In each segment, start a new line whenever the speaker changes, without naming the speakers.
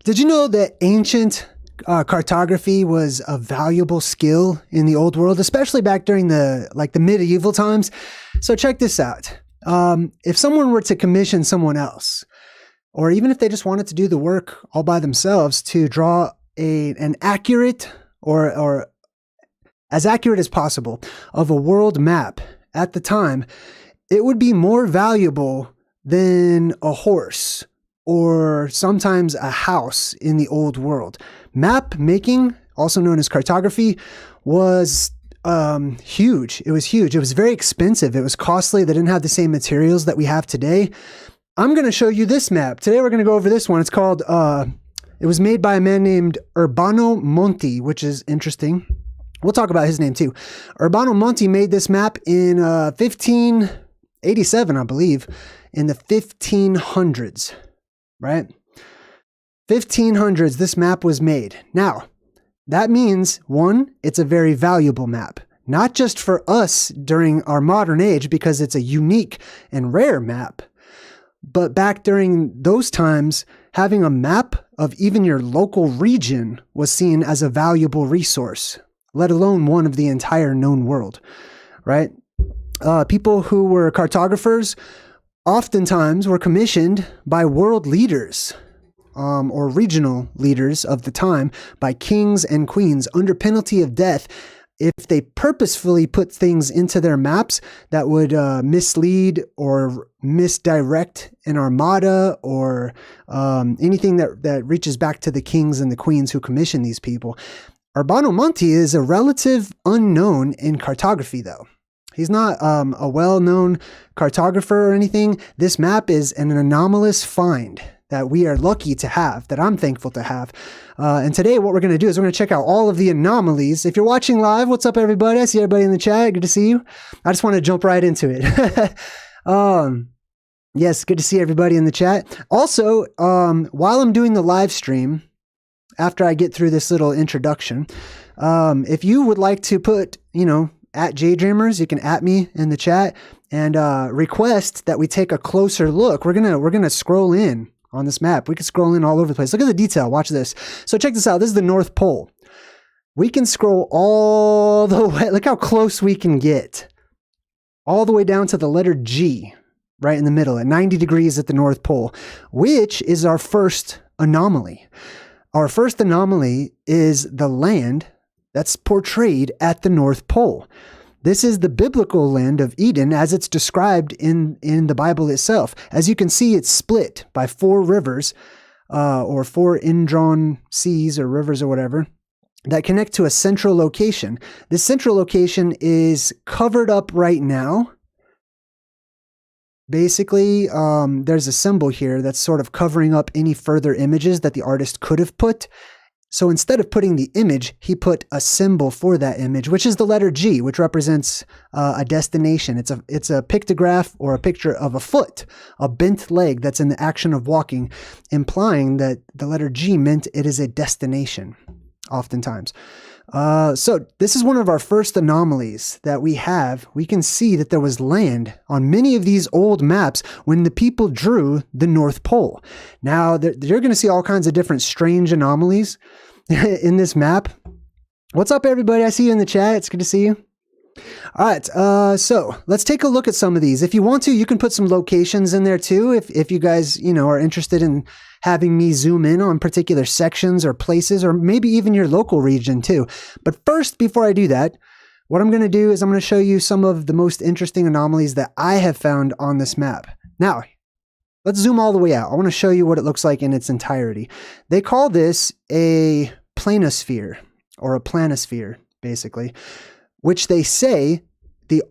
Did you know that ancient cartography was a valuable skill in the old world, especially back during the medieval times? So check this out. If someone were to commission someone else, or even if they just wanted to do the work all by themselves to draw an accurate or as accurate as possible of a world map at the time, it would be more valuable than a horse or sometimes a house in the old world. Map making, also known as cartography, was huge. It was huge. It was very expensive. It was costly. They didn't have the same materials that we have today. I'm going to show you this map. Today we're going to go over this one. It's called, it was made by a man named Urbano Monte, which is interesting. We'll talk about his name too. Urbano Monte made this map in 1587, I believe, in the 1500s. Right? 1500s, this map was made. Now, that means, one, it's a very valuable map. Not just for us during our modern age, because it's a unique and rare map, but back during those times, having a map of even your local region was seen as a valuable resource, let alone one of the entire known world, right? People who were cartographers oftentimes were commissioned by world leaders or regional leaders of the time, by kings and queens under penalty of death if they purposefully put things into their maps that would mislead or misdirect an armada or anything that reaches back to the kings and the queens who commissioned these people. Urbano Monte is a relative unknown in cartography, though. He's not a well-known cartographer or anything. This map is an anomalous find that we are lucky to have, that I'm thankful to have. And today what we're going to do is we're going to check out all of the anomalies. If you're watching live, what's up, everybody? I see everybody in the chat. Good to see you. I just want to jump right into it. Yes, good to see everybody in the chat. Also, while I'm doing the live stream, after I get through this little introduction, if you would like to put, at JayDreamerZ, you can at me in the chat and request that we take a closer look. We're gonna scroll in on this map. We can scroll in all over the place. Look at the detail. Watch this. So check this out. This is the North Pole. We can scroll all the way. Look how close we can get. All the way down to the letter G, right in the middle, at 90 degrees at the North Pole, which is our first anomaly. Our first anomaly is the land that's portrayed at the North Pole. This is the biblical land of Eden as it's described in the Bible itself. As you can see, it's split by 4 rivers or 4 indrawn seas or rivers or whatever that connect to a central location. This central location is covered up right now. Basically, there's a symbol here that's sort of covering up any further images that the artist could have put. So instead of putting the image, he put a symbol for that image, which is the letter G, which represents a destination. It's a pictograph or a picture of a foot, a bent leg that's in the action of walking, implying that the letter G meant it is a destination, oftentimes. So this is one of our first anomalies that we have. We can see that there was land on many of these old maps when the people drew the North Pole. Now, you're going to see all kinds of different strange anomalies in this map. What's up, everybody? I see you in the chat. It's good to see you. All right, so let's take a look at some of these. If you want to, you can put some locations in there too. If you guys, are interested in having me zoom in on particular sections or places, or maybe even your local region too. But first, before I do that, what I'm going to do is I'm going to show you some of the most interesting anomalies that I have found on this map. Now, let's zoom all the way out. I want to show you what it looks like in its entirety. They call this a planisphere, or a planisphere, basically, which they say the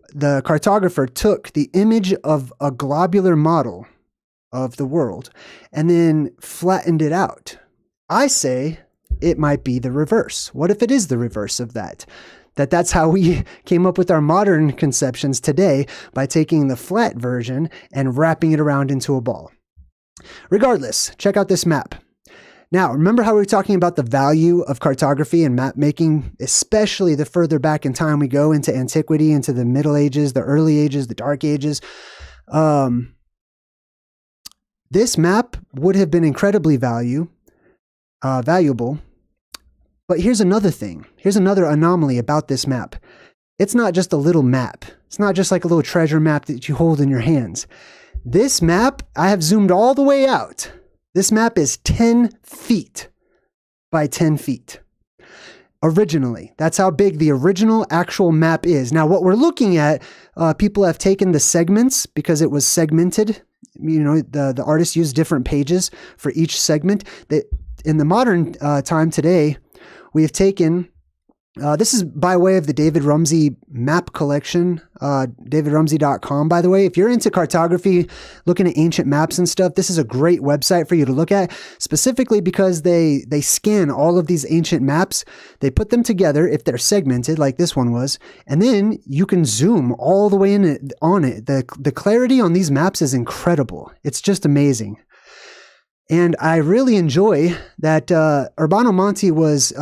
cartographer took the image of a globular model of the world and then flattened it out. I say it might be the reverse. What if it is the reverse of that? That's how we came up with our modern conceptions today, by taking the flat version and wrapping it around into a ball. Regardless, check out this map. Now, remember how we were talking about the value of cartography and map making, especially the further back in time we go into antiquity, into the Middle Ages, the early ages, the Dark Ages. This map would have been incredibly valuable. But here's another thing. Here's another anomaly about this map. It's not just a little map. It's not just like a little treasure map that you hold in your hands. This map, I have zoomed all the way out. This map is 10 feet by 10 feet. Originally, that's how big the original actual map is. Now, what we're looking at, people have taken the segments because it was segmented. You know, the artists use different pages for each segment. That in the modern time today, we have taken, this is by way of the JayDreamerZ map collection, JayDreamerZ.com, by the way. If you're into cartography, looking at ancient maps and stuff, this is a great website for you to look at, specifically because they scan all of these ancient maps. They put them together if they're segmented, like this one was, and then you can zoom all the way on it. The clarity on these maps is incredible. It's just amazing. And I really enjoy that Urbano Monte was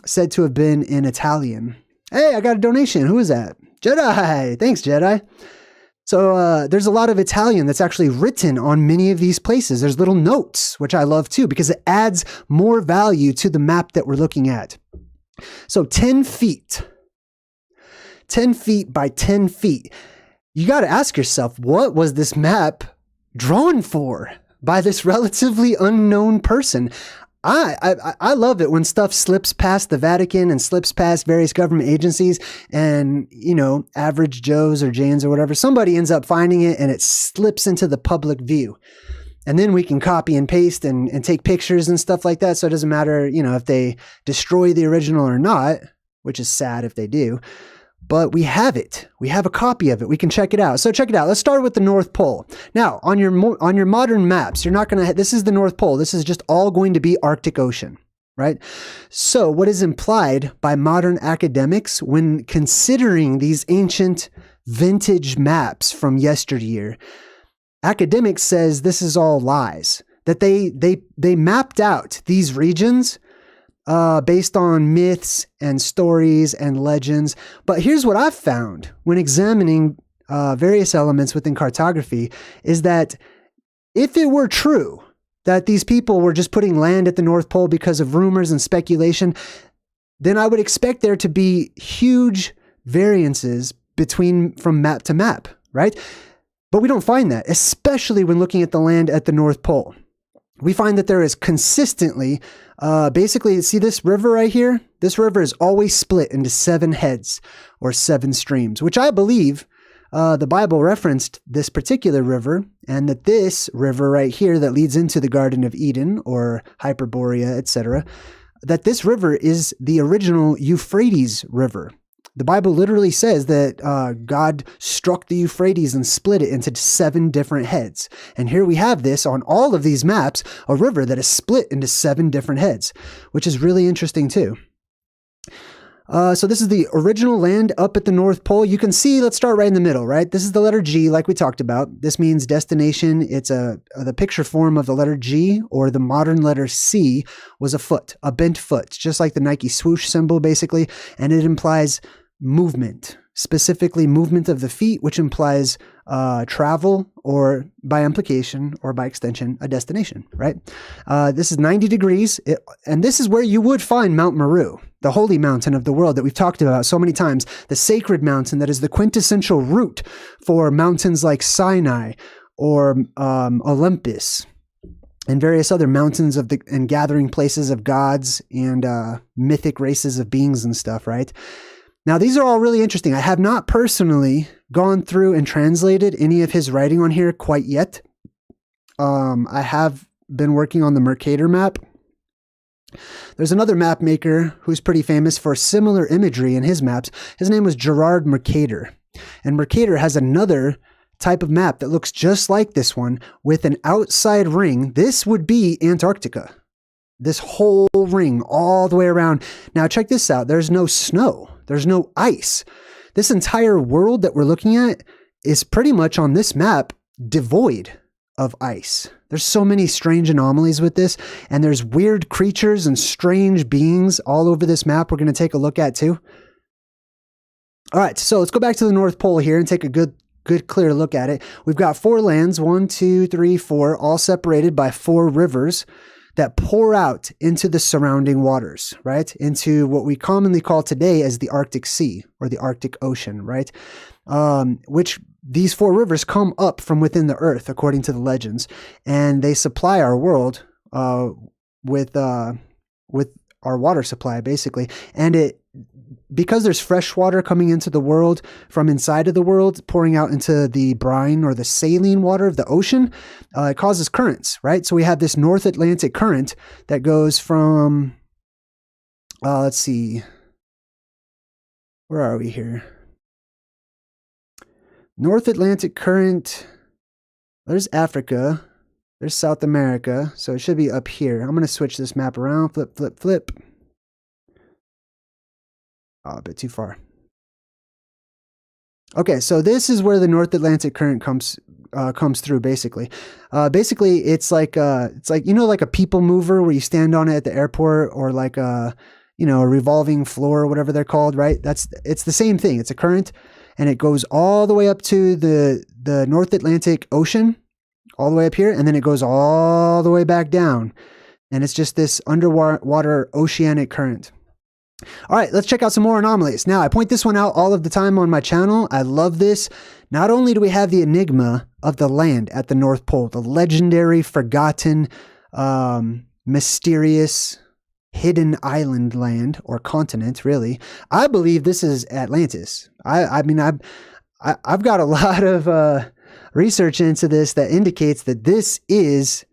said to have been in Italian. Hey, I got a donation. Who is that? Jedi. Thanks, Jedi. So there's a lot of Italian that's actually written on many of these places. There's little notes, which I love too, because it adds more value to the map that we're looking at. So 10 feet. 10 feet by 10 feet. You got to ask yourself, what was this map drawn for by this relatively unknown person? I love it when stuff slips past the Vatican and slips past various government agencies and, you know, average Joes or Janes or whatever, somebody ends up finding it and it slips into the public view. And then we can copy and paste and take pictures and stuff like that. So it doesn't matter, you know, if they destroy the original or not, which is sad if they do. But we have it. We have a copy of it. We can check it out. So check it out. Let's start with the North Pole. Now, on your modern maps, you're not going to, this is the North Pole. This is just all going to be Arctic Ocean, right? So what is implied by modern academics when considering these ancient vintage maps from yesteryear, academics says this is all lies, that they mapped out these regions based on myths and stories and legends. But here's what I've found when examining various elements within cartography is that if it were true that these people were just putting land at the North Pole because of rumors and speculation, then I would expect there to be huge variances from map to map, right? But we don't find that, especially when looking at the land at the North Pole. We find that there is consistently, basically, see this river right here? This river is always split into 7 heads or 7 streams, which I believe the Bible referenced this particular river, and that this river right here that leads into the Garden of Eden or Hyperborea, etc., that this river is the original Euphrates River. The Bible literally says that God struck the Euphrates and split it into 7 different heads. And here we have this on all of these maps, a river that is split into 7 different heads, which is really interesting too. So this is the original land up at the North Pole. You can see, let's start right in the middle, right? This is the letter G, like we talked about. This means destination. It's the picture form of the letter G, or the modern letter C was a foot, a bent foot, just like the Nike swoosh symbol, basically. And it implies movement, specifically movement of the feet, which implies travel, or by implication or by extension, a destination, right? This is 90 degrees, and this is where you would find Mount Meru, the holy mountain of the world that we've talked about so many times, the sacred mountain that is the quintessential root for mountains like Sinai or Olympus and various other mountains and gathering places of gods and mythic races of beings and stuff, right? Now, these are all really interesting. I have not personally gone through and translated any of his writing on here quite yet. I have been working on the Mercator map. There's another map maker who's pretty famous for similar imagery in his maps. His name was Gerard Mercator. And Mercator has another type of map that looks just like this one with an outside ring. This would be Antarctica. This whole ring all the way around. Now, check this out. There's no snow. There's no ice. This entire world that we're looking at is pretty much on this map devoid of ice. There's so many strange anomalies with this, and there's weird creatures and strange beings all over this map we're going to take a look at too. All right, so let's go back to the North Pole here and take a good clear look at it. We've got 4 lands, 1, 2, 3, 4, all separated by 4 rivers that pour out into the surrounding waters, right? Into what we commonly call today as the Arctic Sea or the Arctic Ocean, right? Which these 4 rivers come up from within the earth, according to the legends, and they supply our world with our water supply, basically. And because there's fresh water coming into the world from inside of the world, pouring out into the brine or the saline water of the ocean, it causes currents, right? So we have this North Atlantic current that goes from, let's see, where are we here? North Atlantic current, there's Africa, there's South America, so it should be up here. I'm going to switch this map around, flip, flip, flip. Oh, a bit too far. Okay, so this is where the North Atlantic current comes through. Basically, it's like like a people mover where you stand on it at the airport, or like a revolving floor or whatever they're called, right? It's the same thing. It's a current, and it goes all the way up to the North Atlantic Ocean, all the way up here, and then it goes all the way back down, and it's just this underwater oceanic current. All right, let's check out some more anomalies. Now, I point this one out all of the time on my channel. I love this. Not only do we have the enigma of the land at the North Pole, the legendary, forgotten, mysterious, hidden island land or continent, really. I believe this is Atlantis. I mean, I've got a lot of research into this that indicates that this is,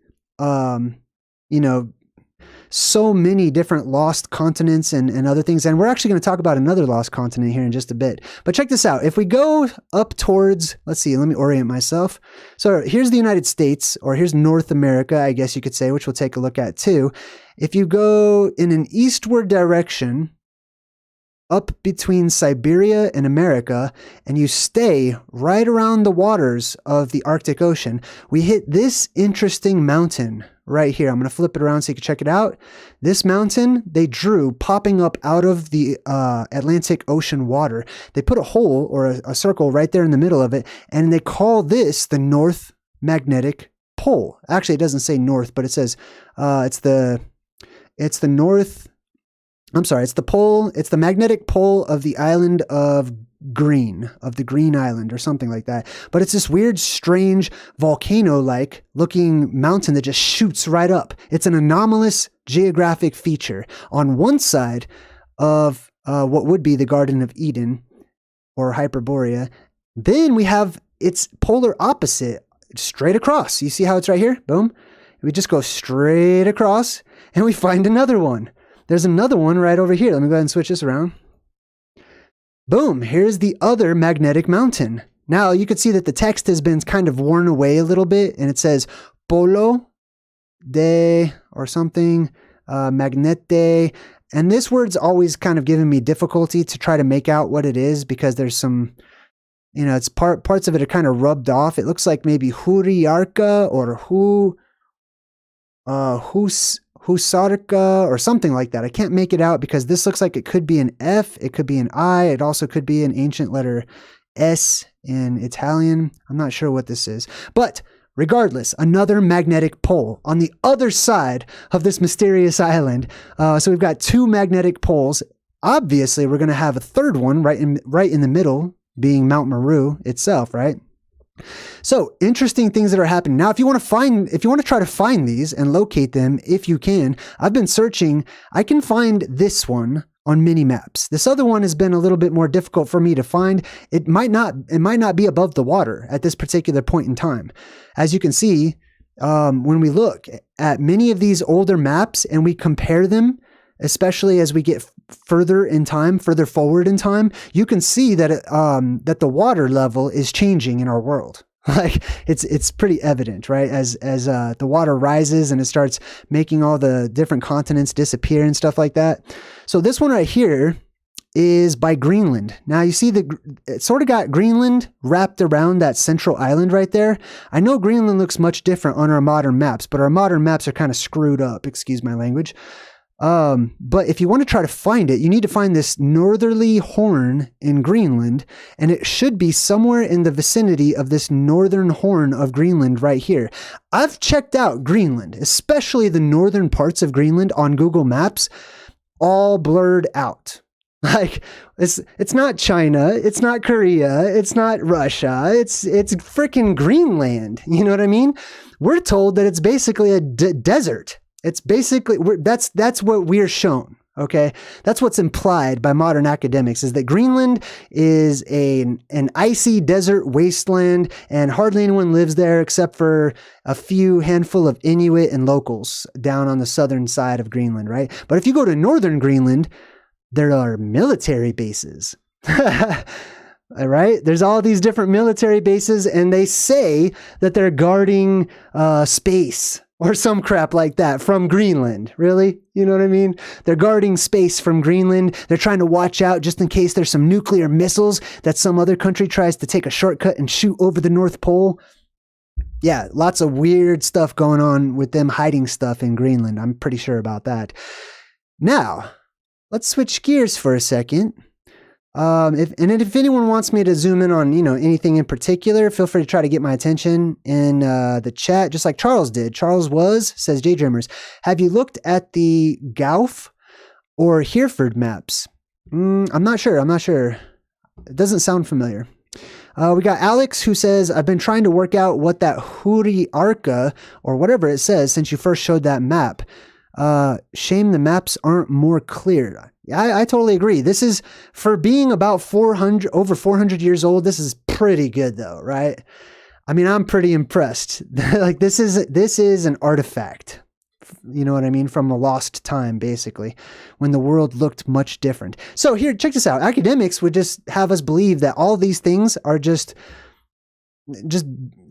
so many different lost continents and other things. And we're actually going to talk about another lost continent here in just a bit. But check this out. If we go up towards, let's see, let me orient myself. So here's the United States, or here's North America, I guess you could say, which we'll take a look at too. If you go in an eastward direction, up between Siberia and America, and you stay right around the waters of the Arctic Ocean, we hit this interesting mountain right here. I'm going to flip it around so you can check it out. This mountain they drew popping up out of the Atlantic Ocean water. They put a hole or a circle right there in the middle of it, and they call this the North Magnetic Pole. Actually, it doesn't say north, but it says it's the north. I'm sorry, it's the pole, it's the magnetic pole of the island of the Green Island or something like that. But it's this weird, strange, volcano-like looking mountain that just shoots right up. It's an anomalous geographic feature on one side of what would be the Garden of Eden or Hyperborea. Then we have its polar opposite straight across. You see how it's right here? Boom. We just go straight across and we find another one. There's another one right over here. Let me go ahead and switch this around. Boom, here's the other magnetic mountain. Now you can see that the text has been kind of worn away a little bit, and it says Polo de or something, Magnete. And this word's always kind of given me difficulty to try to make out what it is, because there's some, it's parts of it are kind of rubbed off. It looks like maybe Huriarka or Husarka or something like that. I can't make it out because this looks like it could be an F, it could be an I, it also could be an ancient letter S in Italian. I'm not sure what this is. But regardless, another magnetic pole on the other side of this mysterious island. So we've got 2 magnetic poles. Obviously, we're going to have a third one right in the middle, being Mount Meru itself, right? So interesting things that are happening. Now, if you want to try to find these and locate them, if you can, I've been searching. I can find this one on mini maps. This other one has been a little bit more difficult for me to find. It might not be above the water at this particular point in time. As you can see, when we look at many of these older maps and we compare them, especially as we get further forward in time, you can see that that the water level is changing in our world. Like it's pretty evident, right? As the water rises and it starts making all the different continents disappear and stuff like that. So this one right here is by Greenland. Now you see it sort of got Greenland wrapped around that central island right there. I know Greenland looks much different on our modern maps, but our modern maps are kind of screwed up, excuse my language. But if you want to try to find it, you need to find this northerly horn in Greenland, and it should be somewhere in the vicinity of this northern horn of Greenland right here. I've checked out Greenland, especially the northern parts of Greenland on Google Maps, all blurred out. Like it's not China, it's not Korea, it's not Russia, it's freaking Greenland. You know what I mean? We're told that it's basically a desert. It's basically that's what we're shown. Okay, that's what's implied by modern academics, is that Greenland is an icy desert wasteland, and hardly anyone lives there except for a few handful of Inuit and locals down on the southern side of Greenland, right? But if you go to northern Greenland, there are military bases. All right, there's all these different military bases, and they say that they're guarding space or some crap like that from Greenland. Really? You know what I mean? They're guarding space from Greenland. They're trying to watch out just in case there's some nuclear missiles that some other country tries to take a shortcut and shoot over the North Pole. Yeah, lots of weird stuff going on with them hiding stuff in Greenland. I'm pretty sure about that. Now, let's switch gears for a second. If anyone wants me to zoom in on, anything in particular, feel free to try to get my attention in the chat, just like Charles did. Charles says, JayDreamerZ, have you looked at the Gauf or Hereford maps? I'm not sure. It doesn't sound familiar. We got Alex, who says, I've been trying to work out what that Huri Arca, or whatever it says, since you first showed that map. Shame the maps aren't more clear. I totally agree. This is, for being about over 400 years old, this is pretty good though, right? I mean, I'm pretty impressed. Like this is an artifact. You know what I mean? From a lost time, basically, when the world looked much different. So here, check this out. Academics would just have us believe that all these things are just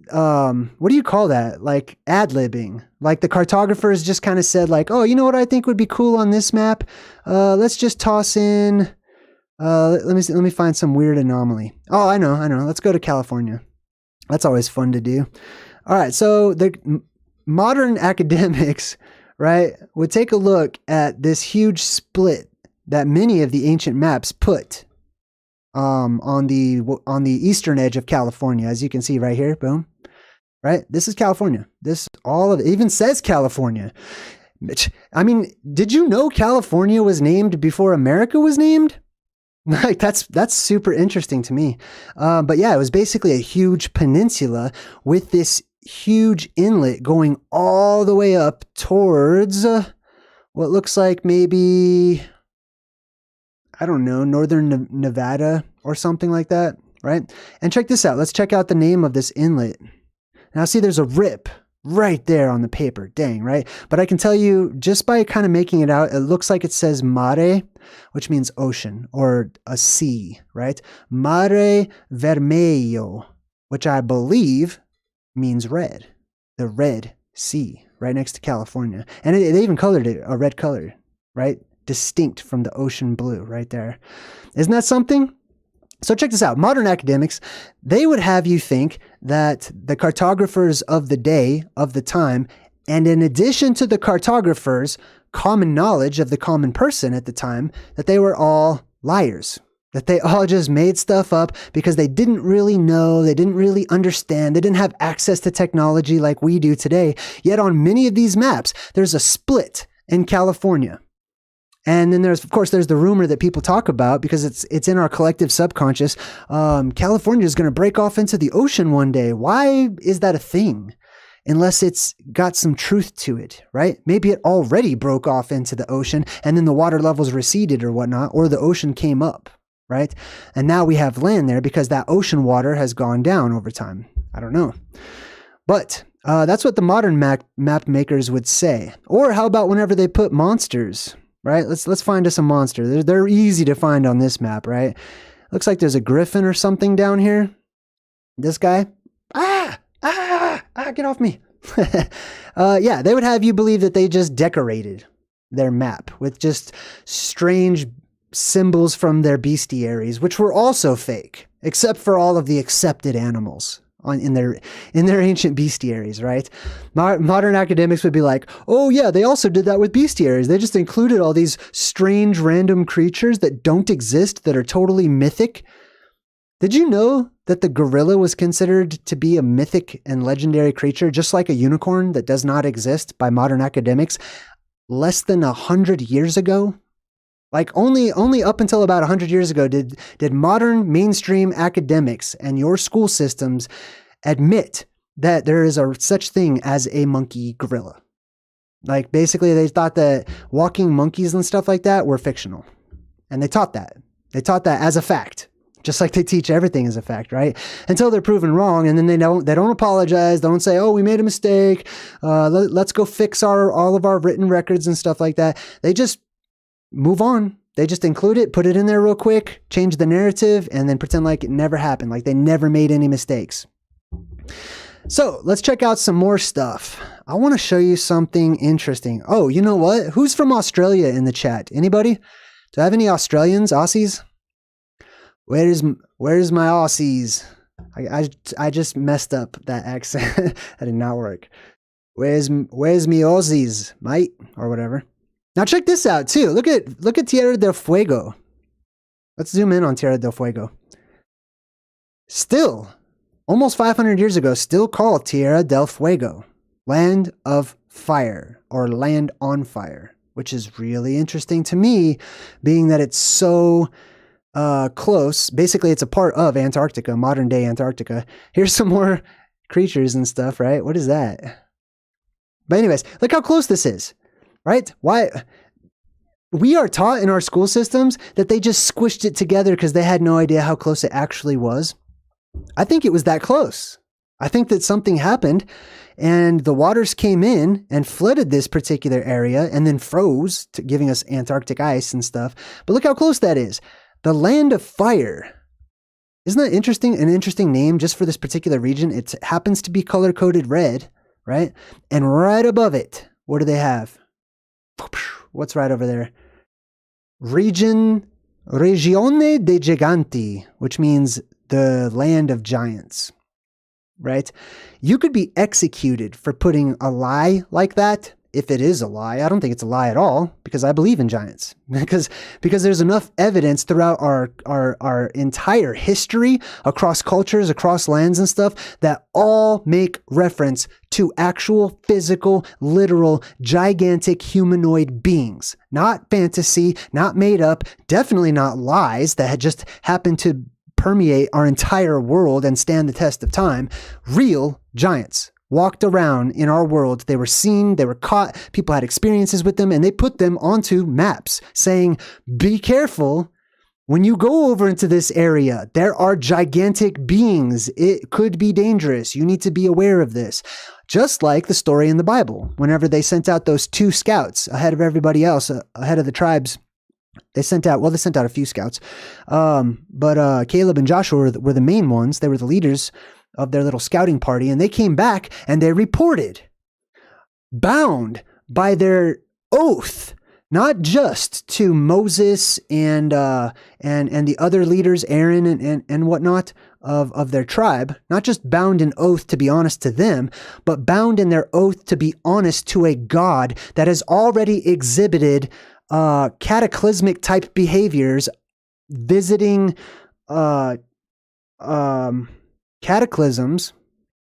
what do you call that? Like ad-libbing. Like the cartographers just kind of said like, oh, you know what I think would be cool on this map? Let's just toss in, let me find some weird anomaly. Oh, I know. Let's go to California. That's always fun to do. All right. So the modern academics, right, would take a look at this huge split that many of the ancient maps put on the eastern edge of California, as you can see right here. Boom. Right? This is California. It even says California. I mean, did you know California was named before America was named? Like that's super interesting to me. But yeah, it was basically a huge peninsula with this huge inlet going all the way up towards what looks like maybe, I don't know, northern Nevada or something like that, right? And check this out. Let's check out the name of this inlet. Now see, there's a rip right there on the paper. Dang, right? But I can tell you, just by kind of making it out, it looks like it says mare, which means ocean or a sea, right? Mare Vermelho, which I believe means red. The Red Sea, right next to California. And they even colored it a red color, right? Distinct from the ocean blue right there. Isn't that something? So check this out. Modern academics, they would have you think that the cartographers of the day, of the time, and in addition to the cartographers' common knowledge of the common person at the time, that they were all liars. That they all just made stuff up because they didn't really know, they didn't really understand, they didn't have access to technology like we do today. Yet on many of these maps, there's a split in California. And then there's the rumor that people talk about because it's in our collective subconscious. California is going to break off into the ocean one day. Why is that a thing? Unless it's got some truth to it, right? Maybe it already broke off into the ocean and then the water levels receded or whatnot, or the ocean came up, right? And now we have land there because that ocean water has gone down over time. I don't know. But that's what the modern map makers would say. Or how about whenever they put monsters? Right? Let's find us a monster. They're easy to find on this map, right? Looks like there's a griffin or something down here. This guy. Get off me. Yeah, they would have you believe that they just decorated their map with just strange symbols from their bestiaries, which were also fake, except for all of the accepted animals in their ancient bestiaries, right? Modern academics would be like, oh yeah, they also did that with bestiaries. They just included all these strange random creatures that don't exist, that are totally mythic. Did you know that the gorilla was considered to be a mythic and legendary creature, just like a unicorn that does not exist by modern academics, less than 100 years ago? Like only up until about 100 years ago did modern mainstream academics and your school systems admit that there is such thing as a monkey gorilla. Like basically they thought that walking monkeys and stuff like that were fictional. And they taught that. They taught that as a fact. Just like they teach everything as a fact, right? Until they're proven wrong, and then they don't apologize. They don't say, "Oh, we made a mistake. Let's go fix all of our written records and stuff like that." They just move on. They just include it, put it in there real quick, change the narrative, and then pretend like it never happened, like they never made any mistakes. So let's check out some more stuff. I want to show you something interesting. Oh, you know what? Who's from Australia in the chat? Anybody? Do I have any Australians, Aussies? Where's my Aussies? I just messed up that accent. That did not work. Where's me Aussies, mate, or whatever. Now check this out too. Look at Tierra del Fuego. Let's zoom in on Tierra del Fuego. Still, almost 500 years ago, still called Tierra del Fuego, land of fire or land on fire, which is really interesting to me, being that it's so close. Basically, it's a part of Antarctica, modern day Antarctica. Here's some more creatures and stuff, right? What is that? But anyways, look how close this is, right? Why? We are taught in our school systems that they just squished it together because they had no idea how close it actually was. I think it was that close. I think that something happened and the waters came in and flooded this particular area and then froze, giving us Antarctic ice and stuff. But look how close that is. The land of fire. Isn't that interesting? An interesting name just for this particular region. It happens to be color-coded red, right? And right above it, what do they have? What's right over there? Regione dei Giganti, which means the land of giants, right? You could be executed for putting a lie like that. If it is a lie, I don't think it's a lie at all, because I believe in giants, because there's enough evidence throughout our entire history, across cultures, across lands and stuff, that all make reference to actual physical, literal, gigantic humanoid beings. Not fantasy, not made up, definitely not lies that had just happened to permeate our entire world and stand the test of time. Real giants walked around in our world. They were seen, they were caught, people had experiences with them, and they put them onto maps saying, be careful when you go over into this area. There are gigantic beings. It could be dangerous. You need to be aware of this. Just like the story in the Bible, whenever they sent out those 2 scouts ahead of everybody else, ahead of the tribes. They sent out a few scouts, but Caleb and Joshua were the main ones. They were the leaders of their little scouting party, and they came back and they reported, bound by their oath, not just to Moses and the other leaders, Aaron and whatnot of their tribe, not just bound in oath to be honest to them, but bound in their oath to be honest to a God that has already exhibited cataclysmic type behaviors, visiting cataclysms.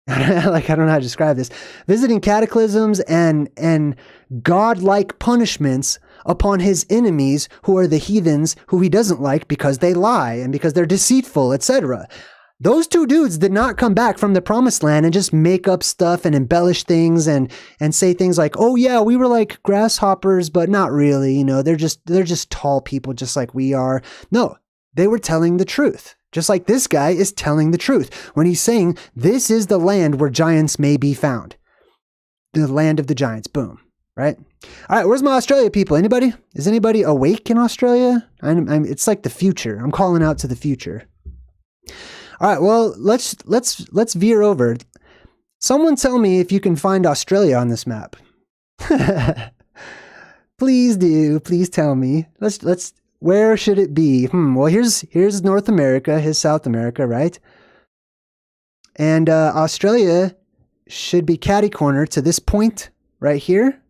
Like, I don't know how to describe this. Visiting cataclysms and godlike punishments upon his enemies, who are the heathens who he doesn't like because they lie and because they're deceitful, etc. Those 2 dudes did not come back from the promised land and just make up stuff and embellish things and say things like, oh yeah, we were like grasshoppers, but not really, they're just tall people just like we are. No, they were telling the truth. Just like this guy is telling the truth when he's saying this is the land where giants may be found. The land of the giants. Boom. Right? All right. Where's my Australia people? Anybody? Is anybody awake in Australia? It's like the future. I'm calling out to the future. All right. Well, let's veer over. Someone tell me if you can find Australia on this map. Please do. Please tell me. Where should it be? Well, here's North America, here's South America, right? And Australia should be catty-corner to this point right here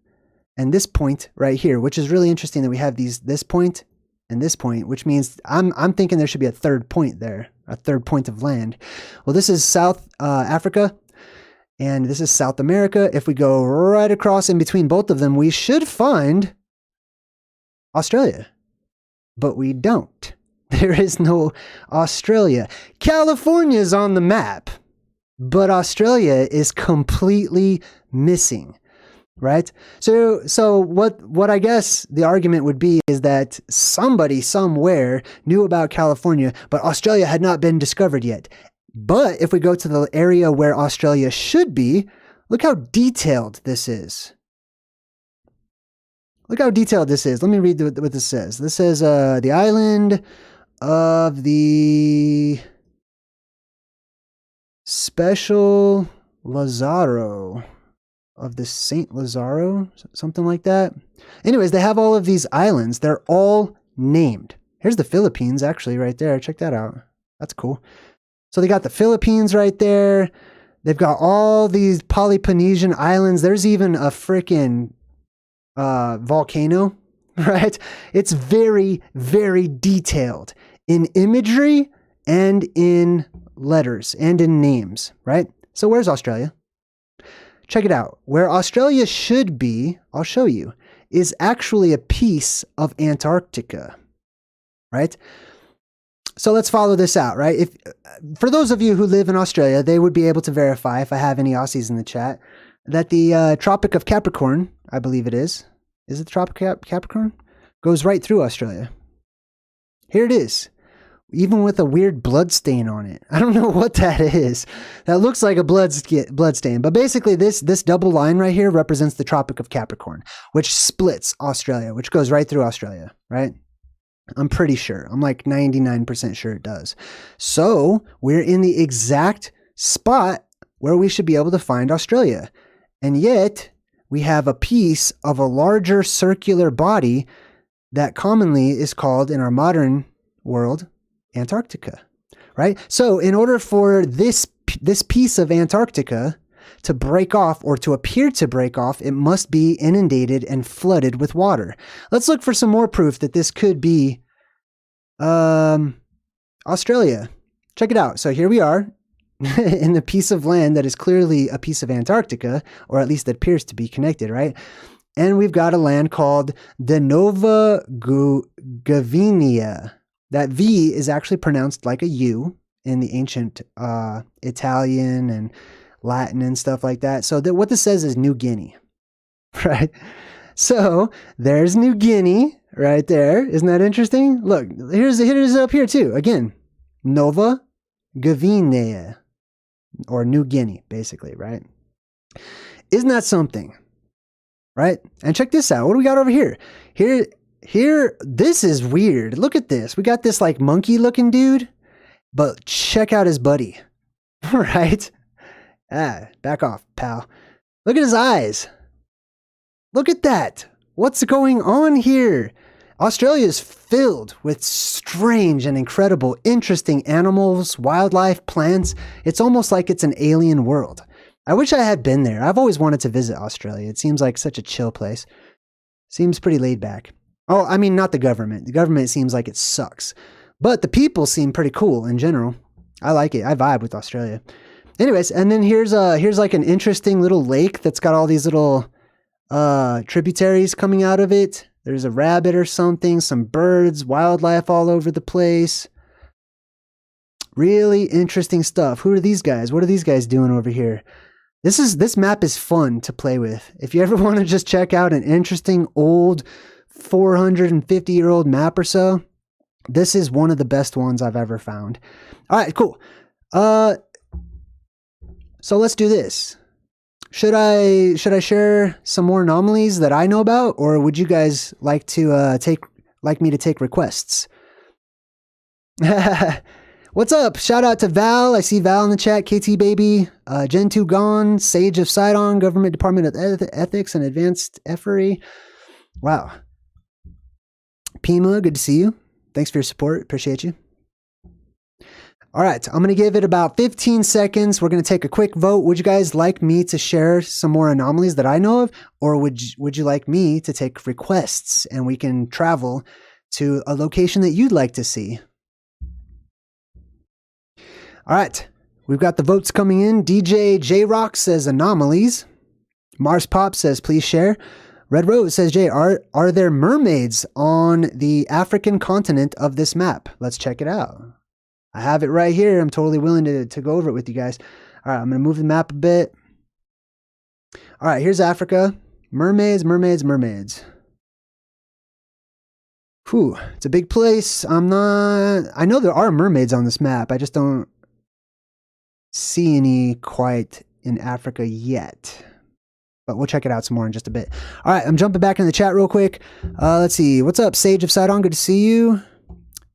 and this point right here, which is really interesting that we have this point and this point, which means I'm thinking there should be a third point there, a third point of land. Well, this is South Africa, and this is South America. If we go right across in between both of them, we should find Australia. But we don't. There is no Australia. California is on the map, but Australia is completely missing, right? So what I guess the argument would be is that somebody somewhere knew about California, but Australia had not been discovered yet. But if we go to the area where Australia should be, look how detailed this is. Look how detailed this is. Let me read what this says. This says the island of the Special Lazaro, of the Saint Lazaro, something like that. Anyways, they have all of these islands. They're all named. Here's the Philippines, actually, right there. Check that out. That's cool. So they got the Philippines right there. They've got all these Peloponnesian islands. There's even a freaking volcano, right? It's very, very detailed in imagery and in letters and in names, right? So where's Australia? Check it out. Where Australia should be, I'll show you, is actually a piece of Antarctica, right? So let's follow this out, right? If for those of you who live in Australia, they would be able to verify, if I have any Aussies in the chat, that the Tropic of Capricorn, I believe it is it the Tropic of Capricorn? Goes right through Australia. Here it is, even with a weird blood stain on it. I don't know what that is. That looks like a blood stain. But basically this double line right here represents the Tropic of Capricorn, which splits Australia, which goes right through Australia, right? I'm pretty sure. I'm like 99% sure it does. So we're in the exact spot where we should be able to find Australia. And yet we have a piece of a larger circular body that commonly is called in our modern world Antarctica, right? So in order for this piece of Antarctica to break off or to appear to break off, it must be inundated and flooded with water. Let's look for some more proof that this could be Australia. Check it out. So here we are in the piece of land that is clearly a piece of Antarctica, or at least it appears to be connected, right? And we've got a land called the Nova Guinea. That V is actually pronounced like a U in the ancient Italian and Latin and stuff like that. So what this says is New Guinea, right? So there's New Guinea right there. Isn't that interesting? Look, here's up here too. Again, Nova Guinea, or New Guinea, basically, right? Isn't that something? Right? And check this out. What do we got over here? Here, this is weird. Look at this. We got this like monkey looking dude, but check out his buddy, right? Back off, pal. Look at his eyes. Look at that. What's going on here? Australia is filled with strange and incredible, interesting animals, wildlife, plants. It's almost like it's an alien world. I wish I had been there. I've always wanted to visit Australia. It seems like such a chill place. Seems pretty laid back. Oh, I mean, not the government. The government seems like it sucks. But the people seem pretty cool in general. I like it. I vibe with Australia. Anyways, and then here's like an interesting little lake that's got all these little tributaries coming out of it. There's a rabbit or something, some birds, wildlife all over the place. Really interesting stuff. Who are these guys? What are these guys doing over here? This map is fun to play with. If you ever want to just check out an interesting old 450-year-old map or so, this is one of the best ones I've ever found. All right, cool. So let's do this. Should I share some more anomalies that I know about, or would you guys like to like me to take requests? What's up? Shout out to Val. I see Val in the chat. KT Baby, Gen2 Gone, Sage of Sidon, Government Department of Ethics and Advanced Effery. Wow. Pima, good to see you. Thanks for your support. Appreciate you. All right, I'm going to give it about 15 seconds. We're going to take a quick vote. Would you guys like me to share some more anomalies that I know of? Or would you like me to take requests and we can travel to a location that you'd like to see? All right, we've got the votes coming in. DJ J-Rock says anomalies. Mars Pop says please share. Red Rose says, Jay, are there mermaids on the African continent of this map? Let's check it out. I have it right here. I'm totally willing to go over it with you guys. All right, I'm going to move the map a bit. All right, here's Africa. Mermaids, mermaids, mermaids. Whew, it's a big place. I know there are mermaids on this map. I just don't see any quite in Africa yet. But we'll check it out some more in just a bit. All right, I'm jumping back in the chat real quick. Let's see. What's up, Sage of Sidon? Good to see you.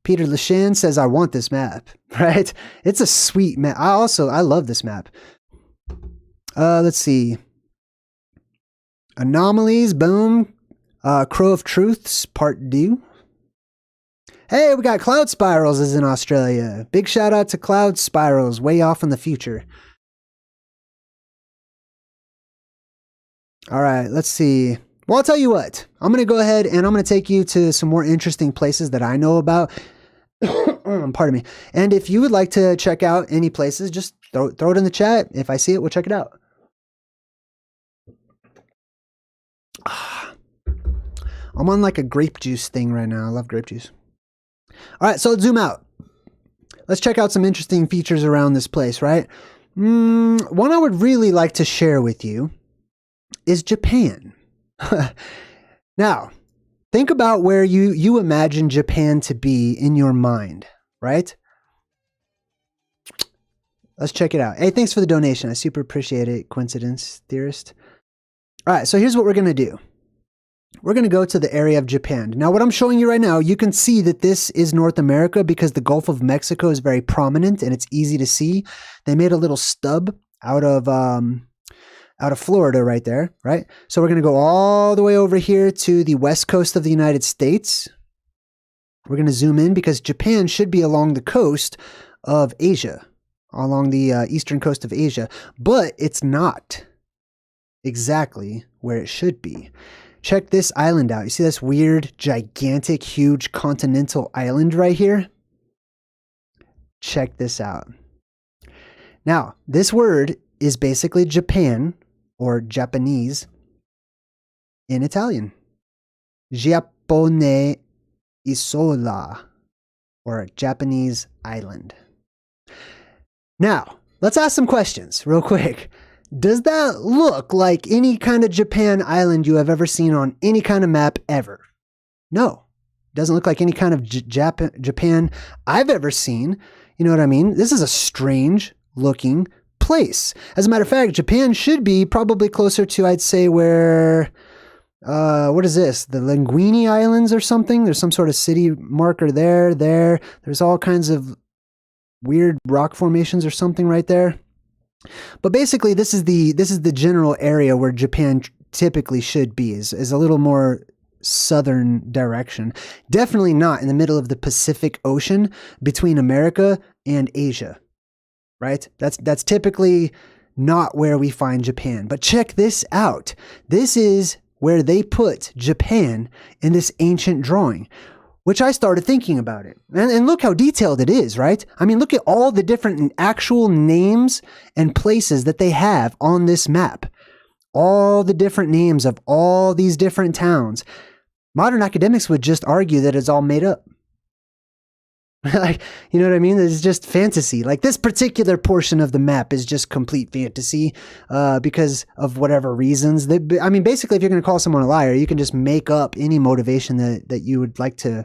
Peter Lashan says, I want this map, right? It's a sweet map. I love this map. Let's see. Anomalies, boom. Crow of Truths, part 2. Hey, we got Cloud Spirals is in Australia. Big shout out to Cloud Spirals, way off in the future. All right, let's see. Well, I'll tell you what. I'm going to go ahead and I'm going to take you to some more interesting places that I know about. Pardon me. And if you would like to check out any places, just throw it in the chat. If I see it, we'll check it out. I'm on like a grape juice thing right now. I love grape juice. All right, so let's zoom out. Let's check out some interesting features around this place, right? One I would really like to share with you is Japan. Now, think about where you imagine Japan to be in your mind, right? Let's check it out. Hey, thanks for the donation. I super appreciate it, coincidence theorist. All right, so here's what we're going to do. We're going to go to the area of Japan. Now, what I'm showing you right now, you can see that this is North America because the Gulf of Mexico is very prominent and it's easy to see. They made a little stub out of Florida right there, right? So we're going to go all the way over here to the west coast of the United States. We're going to zoom in because Japan should be along the coast of Asia, along the eastern coast of Asia, but it's not exactly where it should be. Check this island out. You see this weird, gigantic, huge continental island right here? Check this out. Now, this word is basically Japan, or Japanese, in Italian. Giappone isola, or Japanese island. Now, let's ask some questions real quick. Does that look like any kind of Japan island you have ever seen on any kind of map ever? No. Doesn't look like any kind of Japan I've ever seen. You know what I mean? This is a strange looking place. As a matter of fact, Japan should be probably closer to, I'd say, where, what is this? The Linguini Islands or something? There's some sort of city marker there. There's all kinds of weird rock formations or something right there. But basically, this is the general area where Japan typically should be, is a little more southern direction. Definitely not in the middle of the Pacific Ocean between America and Asia, right? That's typically not where we find Japan. But check this out. This is where they put Japan in this ancient drawing, which I started thinking about it. And look how detailed it is, right? I mean, look at all the different actual names and places that they have on this map. All the different names of all these different towns. Modern academics would just argue that it's all made up. Like, you know what I mean? It's just fantasy. Like, this particular portion of the map is just complete fantasy because of whatever reasons. I mean, basically, if you're going to call someone a liar, you can just make up any motivation that you would like to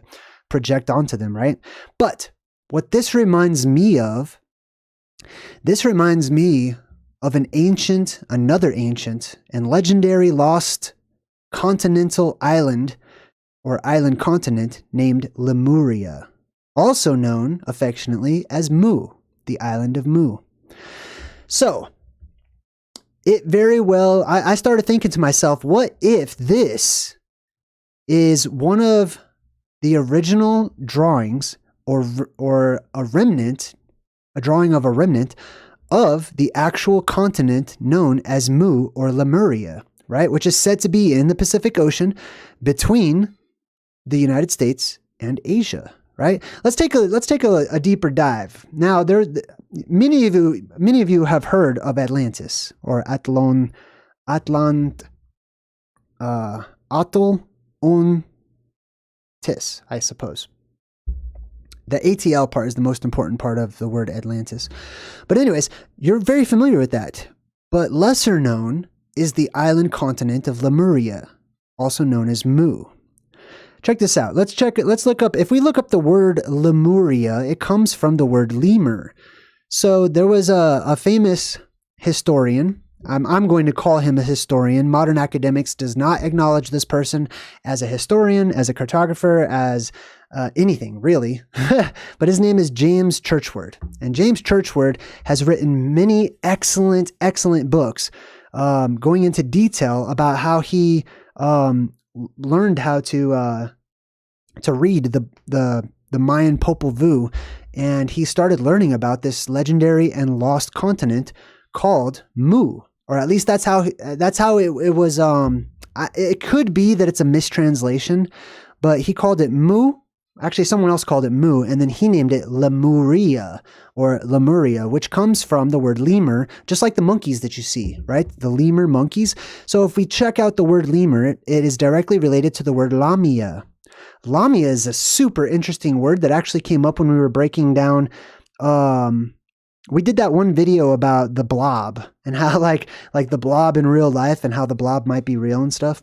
project onto them, right? But what this reminds me of another ancient and legendary lost continental island or island continent named Lemuria, also known affectionately as Mu, the island of Mu. So, it very well, I started thinking to myself, what if this is one of the original drawings or a remnant, a drawing of a remnant of the actual continent known as Mu or Lemuria, right? Which is said to be in the Pacific Ocean between the United States and Asia, right? Let's take a deeper dive. Now, many of you have heard of Atlantis or Atlantis, I suppose. The ATL part is the most important part of the word Atlantis. But anyways, you're very familiar with that. But lesser known is the island continent of Lemuria, also known as Mu. Check this out. Let's look up, if we look up the word Lemuria, it comes from the word lemur. So there was a famous historian. I'm going to call him a historian. Modern academics does not acknowledge this person as a historian, as a cartographer, as anything, really. But his name is James Churchward. And James Churchward has written many excellent, excellent books going into detail about how he learned how to read the Mayan Popol Vuh, and he started learning about this legendary and lost continent called Mu, or at least that's how it was. It could be that it's a mistranslation, but he called it Mu. Actually, someone else called it Mu, and then he named it Lemuria or Lemuria, which comes from the word lemur, just like the monkeys that you see, right? The lemur monkeys. So if we check out the word lemur, it is directly related to the word lamia. Lamia is a super interesting word that actually came up when we were breaking down. We did that one video about the blob and how like the blob in real life and how the blob might be real and stuff.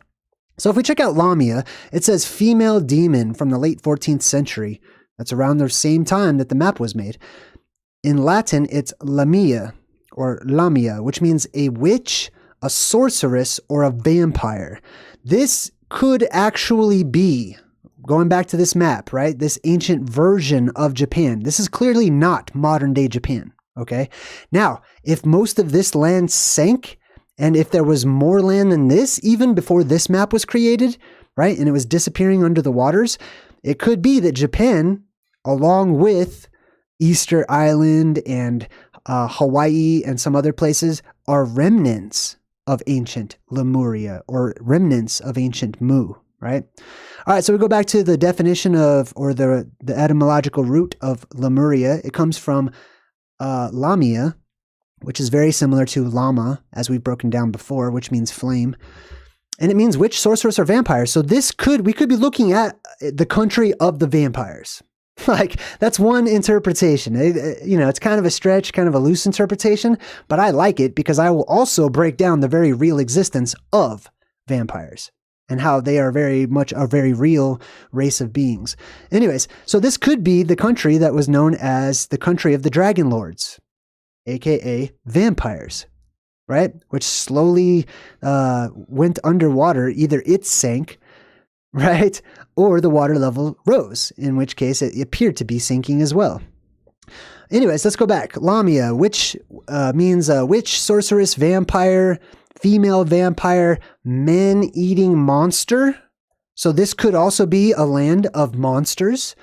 So if we check out Lamia, it says female demon from the late 14th century. That's around the same time that the map was made. In Latin, it's Lamia or Lamia, which means a witch, a sorceress, or a vampire. This could actually be, going back to this map, right? This ancient version of Japan. This is clearly not modern day Japan, okay? Now, if most of this land sank, and if there was more land than this, even before this map was created, right, and it was disappearing under the waters, it could be that Japan, along with Easter Island and Hawaii and some other places, are remnants of ancient Lemuria or remnants of ancient Mu, right? All right, so we go back to the definition of, or the etymological root of Lemuria. It comes from Lamia, which is very similar to Lama, as we've broken down before, which means flame. And it means witch, sorceress, or vampire. So we could be looking at the country of the vampires. Like, that's one interpretation. It's kind of a stretch, kind of a loose interpretation, but I like it because I will also break down the very real existence of vampires and how they are very much a very real race of beings. Anyways, so this could be the country that was known as the country of the Dragon Lords, aka vampires, right? Which slowly went underwater. Either it sank, right? Or the water level rose, in which case it appeared to be sinking as well. Anyways, let's go back. Lamia, which means witch, sorceress, vampire, female vampire, man-eating monster. So this could also be a land of monsters,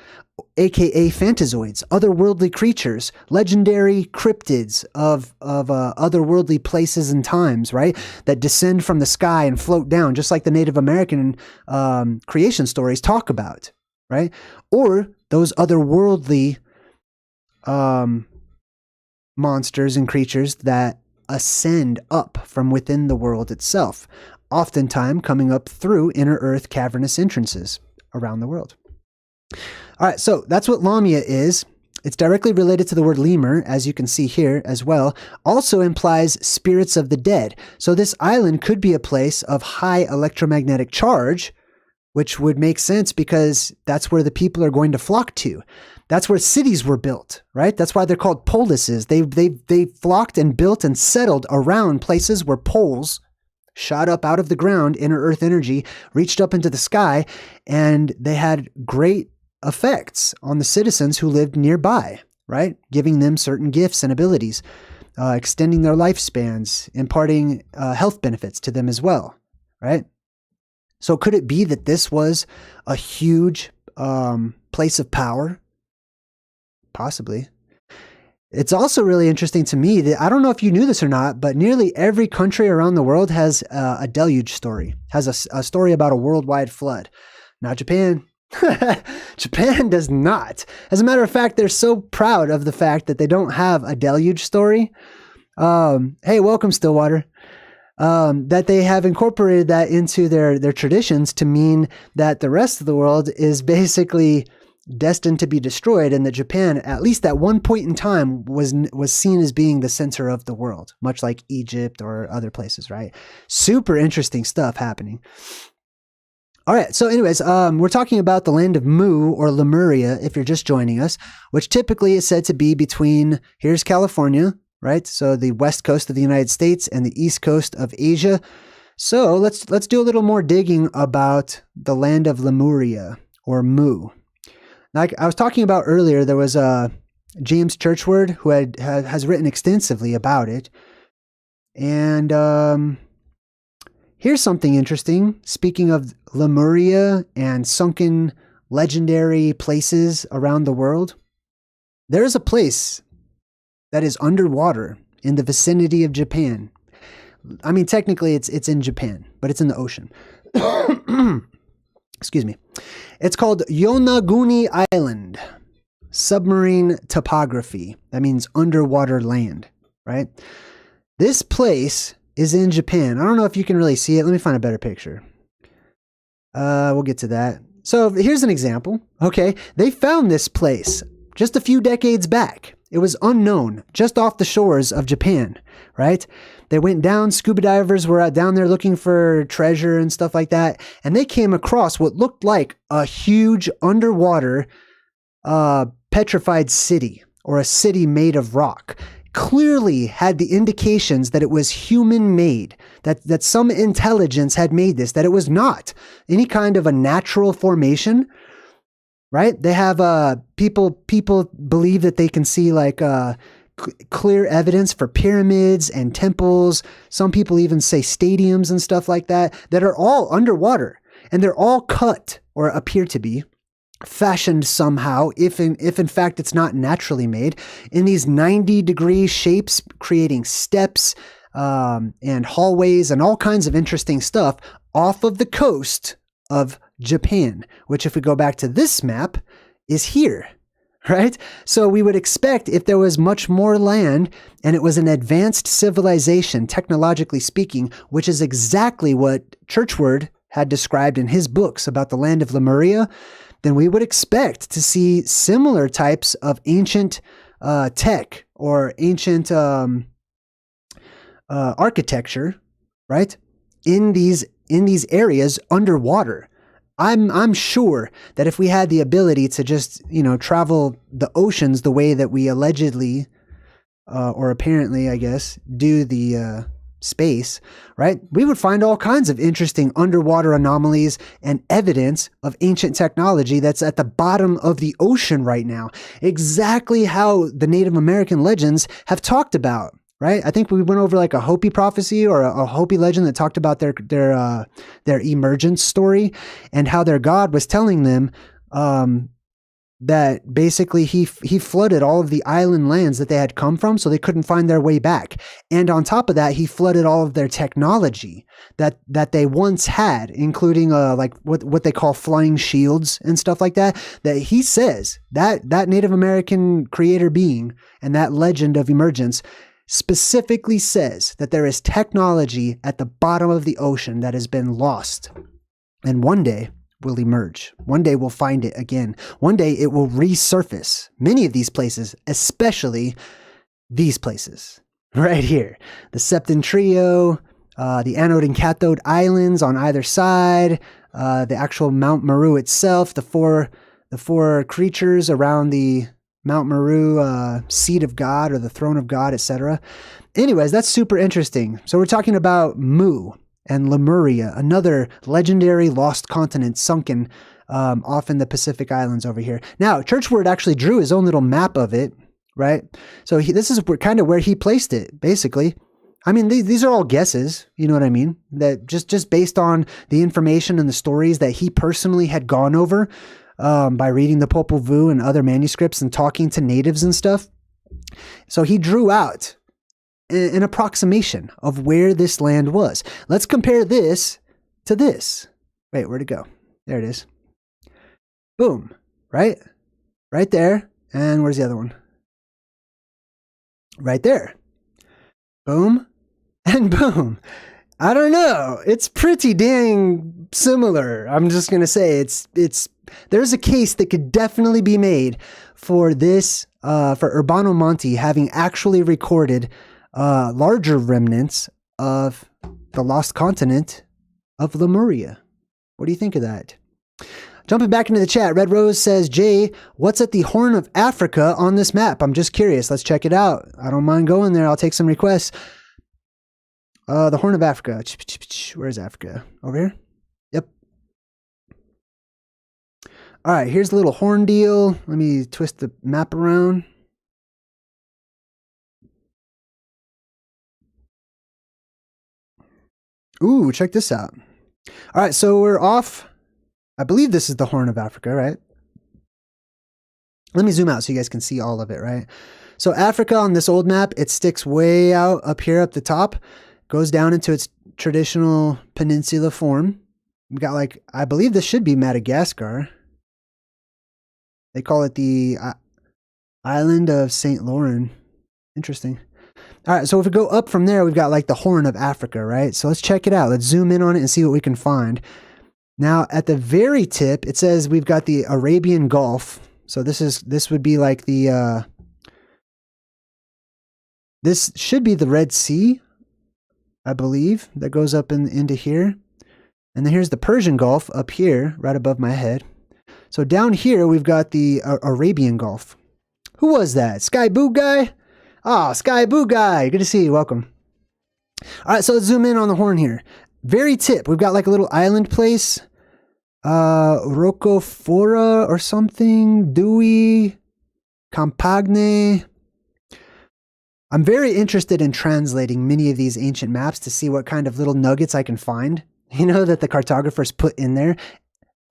aka phantazoids, otherworldly creatures, legendary cryptids of otherworldly places and times, right? That descend from the sky and float down, just like the Native American creation stories talk about, right? Or those otherworldly monsters and creatures that ascend up from within the world itself, oftentimes coming up through inner earth cavernous entrances around the world. All right, so that's what Lamia is. It's directly related to the word lemur, as you can see here as well. Also implies spirits of the dead. So this island could be a place of high electromagnetic charge, which would make sense because that's where the people are going to flock to. That's where cities were built, right? That's why they're called polises. They flocked and built and settled around places where poles shot up out of the ground, inner earth energy, reached up into the sky, and they had great effects on the citizens who lived nearby, right? Giving them certain gifts and abilities, extending their lifespans, imparting health benefits to them as well, right? So could it be that this was a huge place of power, possibly. It's also really interesting to me that I don't know if you knew this or not, but nearly every country around the world has a deluge story, has a story about a worldwide flood. Not Japan. Japan does not. As a matter of fact, they're so proud of the fact that they don't have a deluge story. Hey, welcome, Stillwater. That they have incorporated that into their traditions to mean that the rest of the world is basically destined to be destroyed, and that Japan, at least at one point in time, was seen as being the center of the world, much like Egypt or other places, right? Super interesting stuff happening. All right, so anyways, we're talking about the land of Mu, or Lemuria, if you're just joining us, which typically is said to be between, here's California, right? So the west coast of the United States and the east coast of Asia. So let's do a little more digging about the land of Lemuria, or Mu. Like I was talking about earlier, there was James Churchward who has written extensively about it. And here's something interesting. Speaking of Lemuria and sunken legendary places around the world, there is a place that is underwater in the vicinity of Japan. I mean, technically it's in Japan, but it's in the ocean. Excuse me. It's called Yonaguni Island. Submarine topography. That means underwater land, right? This place is in Japan. I don't know if you can really see it. Let me find a better picture. We'll get to that. So here's an example. Okay, they found this place just a few decades back. It was unknown, just off the shores of Japan, right? They went down, scuba divers were down there looking for treasure and stuff like that, and they came across what looked like a huge underwater petrified city, or a city made of rock. Clearly had the indications that it was human-made, that some intelligence had made this, that it was not any kind of a natural formation. Right? They have people believe that they can see like clear evidence for pyramids and temples. Some people even say stadiums and stuff like that are all underwater, and they're all cut, or appear to be fashioned somehow, if in fact it's not naturally made, in these 90-degree shapes, creating steps and hallways and all kinds of interesting stuff off of the coast of Japan, which, if we go back to this map, is here, right? So we would expect, if there was much more land and it was an advanced civilization, technologically speaking, which is exactly what Churchward had described in his books about the land of Lemuria, then we would expect to see similar types of ancient tech or ancient architecture, right? In these areas underwater. I'm sure that if we had the ability to just, travel the oceans the way that we allegedly, or apparently, I guess, do the space, right? We would find all kinds of interesting underwater anomalies and evidence of ancient technology that's at the bottom of the ocean right now. Exactly how the Native American legends have talked about. Right? I think we went over like a Hopi prophecy or a Hopi legend that talked about their emergence story, and how their god was telling them that basically he flooded all of the island lands that they had come from, so they couldn't find their way back. And on top of that, he flooded all of their technology that they once had, including like what they call flying shields and stuff like that. That he says that Native American creator being and that legend of emergence specifically says that there is technology at the bottom of the ocean that has been lost, and one day will emerge. One day we'll find it again. One day it will resurface. Many of these places, especially these places right here, the Septentrion, the Anode and Cathode Islands on either side, the actual Mount Meru itself, the four creatures around the Mount Meru, seat of God, or the throne of God, etc. Anyways, that's super interesting. So we're talking about Mu and Lemuria, another legendary lost continent sunken off in the Pacific Islands over here. Now, Churchward actually drew his own little map of it, right? So this is kind of where he placed it, basically. I mean, these are all guesses, you know what I mean? That just based on the information and the stories that he personally had gone over by reading the Popol Vuh and other manuscripts and talking to natives and stuff. So he drew out an approximation of where this land was. Let's compare this to this. Wait, where'd it go? There it is. Boom. Right? Right there. And where's the other one? Right there. Boom. And boom. I don't know. It's pretty dang similar. I'm just going to say there's a case that could definitely be made for this, for Urbano Monte having actually recorded larger remnants of the lost continent of Lemuria. What do you think of that? Jumping back into the chat, Red Rose says, Jay, what's at the Horn of Africa on this map? I'm just curious. Let's check it out. I don't mind going there. I'll take some requests. The Horn of Africa. Where's Africa? Over here? Yep. All right, here's the little horn deal. Let me twist the map around. Ooh, check this out. All right, so we're off. I believe this is the Horn of Africa, right? Let me zoom out so you guys can see all of it, right? So Africa on this old map, it sticks way out up here up the top, goes down into its traditional peninsula form. We've got like, I believe this should be Madagascar. They call it the island of St. Lawrence. Interesting. All right, so if we go up from there, we've got like the Horn of Africa, right? So let's check it out. Let's zoom in on it and see what we can find. Now, at the very tip, it says we've got the Arabian Gulf. So this would be like the this should be the Red Sea, I believe, that goes up into here. And then here's the Persian Gulf up here, right above my head. So down here, we've got the Arabian Gulf. Who was that? Sky Boo Guy? Ah, Sky Boo Guy. Good to see you. Welcome. All right, so let's zoom in on the horn here. Very tip. We've got like a little island place. Rocafora or something. Dewey. Campagne. I'm very interested in translating many of these ancient maps to see what kind of little nuggets I can find, you know, that the cartographers put in there.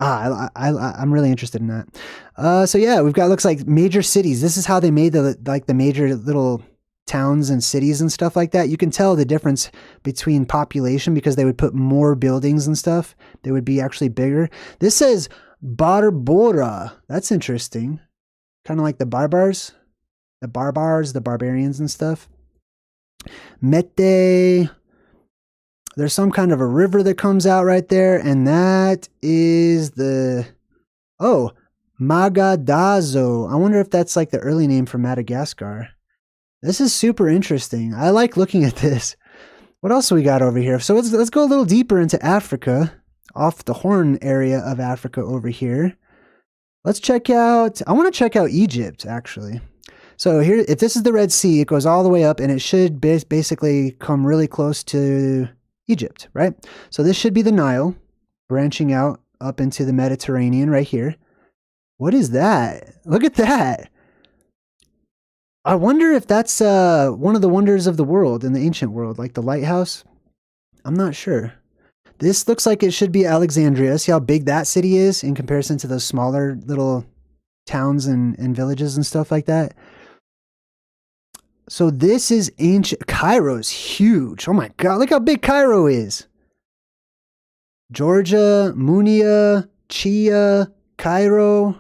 I'm really interested in that. So yeah, we've got, looks like major cities. This is how they made the major little towns and cities and stuff like that. You can tell the difference between population because they would put more buildings and stuff. They would be actually bigger. This says Barbora. That's interesting. Kind of like the barbars. The barbarians and stuff. Mete. There's some kind of a river that comes out right there, and that is the... Oh, Magadazo. I wonder if that's like the early name for Madagascar. This is super interesting. I like looking at this. What else we got over here? So let's go a little deeper into Africa, off the Horn area of Africa over here. Let's check out... I want to check out Egypt, actually. So here, if this is the Red Sea, it goes all the way up, and it should basically come really close to Egypt, right? So this should be the Nile, branching out up into the Mediterranean right here. What is that? Look at that. I wonder if that's one of the wonders of the world in the ancient world, like the lighthouse. I'm not sure. This looks like it should be Alexandria. See how big that city is in comparison to those smaller little towns and villages and stuff like that. So this is ancient. Cairo's huge. Oh my God, look how big Cairo is. Georgia, Munia, Chia, Cairo,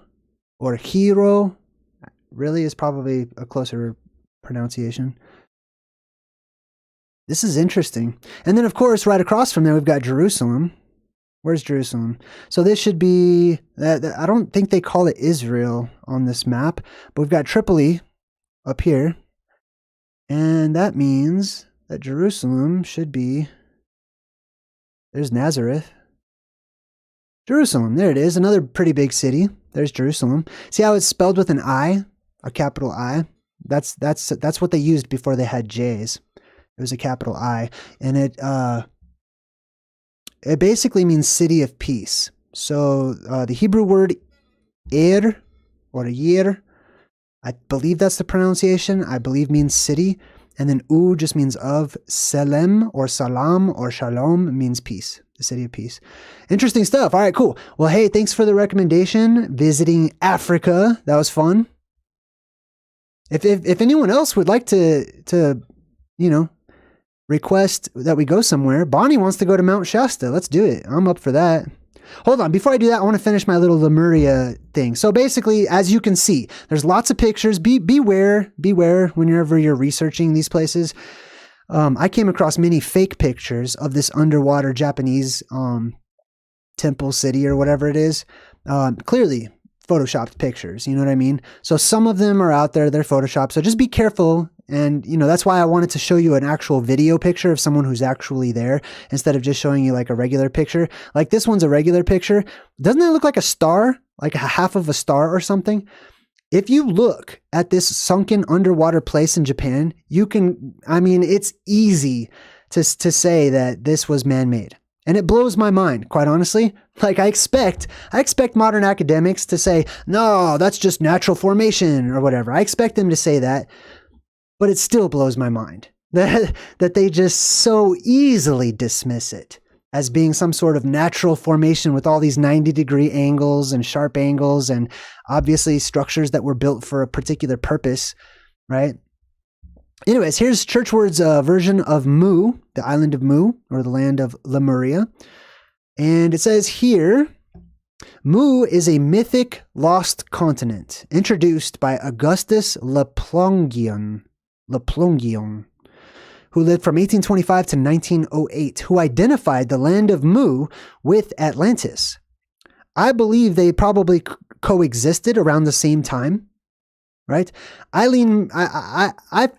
or Hiro. Really is probably a closer pronunciation. This is interesting. And then, of course, right across from there, we've got Jerusalem. Where's Jerusalem? So this should be... I don't think they call it Israel on this map, but we've got Tripoli up here. And that means that Jerusalem should be... There's Nazareth. Jerusalem, there it is. Another pretty big city. There's Jerusalem. See how it's spelled with an I? A capital I? That's what they used before they had J's. It was a capital I. And it basically means city of peace. So the Hebrew word Ir or Yir, I believe that's the pronunciation. I believe means city. And then U just means of. Selem or Salam or Shalom means peace. The City of Peace. Interesting stuff. All right, cool. Well, hey, thanks for the recommendation. Visiting Africa. That was fun. If anyone else would like to request that we go somewhere, Bonnie wants to go to Mount Shasta. Let's do it. I'm up for that. Hold on. Before I do that, I want to finish my little Lemuria thing. So basically, as you can see, there's lots of pictures. Beware whenever you're researching these places. I came across many fake pictures of this underwater Japanese temple city or whatever it is. Clearly photoshopped pictures, you know what I mean? So some of them are out there, they're photoshopped. So just be careful. And, that's why I wanted to show you an actual video picture of someone who's actually there instead of just showing you like a regular picture. Like this one's a regular picture. Doesn't it look like a star? Like a half of a star or something? If you look at this sunken underwater place in Japan, it's easy to say that this was man-made. And it blows my mind, quite honestly. Like I expect modern academics to say, no, that's just natural formation or whatever. I expect them to say that, but it still blows my mind that they just so easily dismiss it as being some sort of natural formation with all these 90-degree angles and sharp angles and obviously structures that were built for a particular purpose, right? Anyways, here's Churchward's version of Mu, the island of Mu, or the land of Lemuria. And it says here, Mu is a mythic lost continent introduced by Augustus Leplongeon, who lived from 1825 to 1908, who identified the land of Mu with Atlantis. I believe they probably coexisted around the same time. Right? I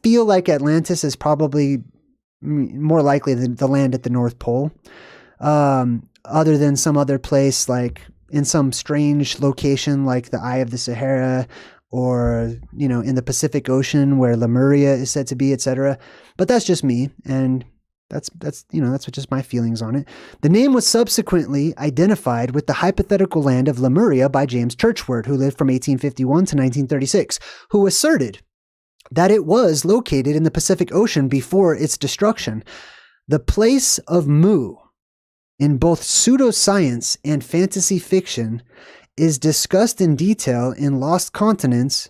feel like Atlantis is probably more likely than the land at the North Pole, other than some other place like in some strange location like the Eye of the Sahara or, in the Pacific Ocean where Lemuria is said to be, etc. But that's just me. And that's just my feelings on it. The name was subsequently identified with the hypothetical land of Lemuria by James Churchward, who lived from 1851 to 1936, who asserted that it was located in the Pacific Ocean before its destruction. The place of Mu, in both pseudoscience and fantasy fiction, is discussed in detail in Lost Continents,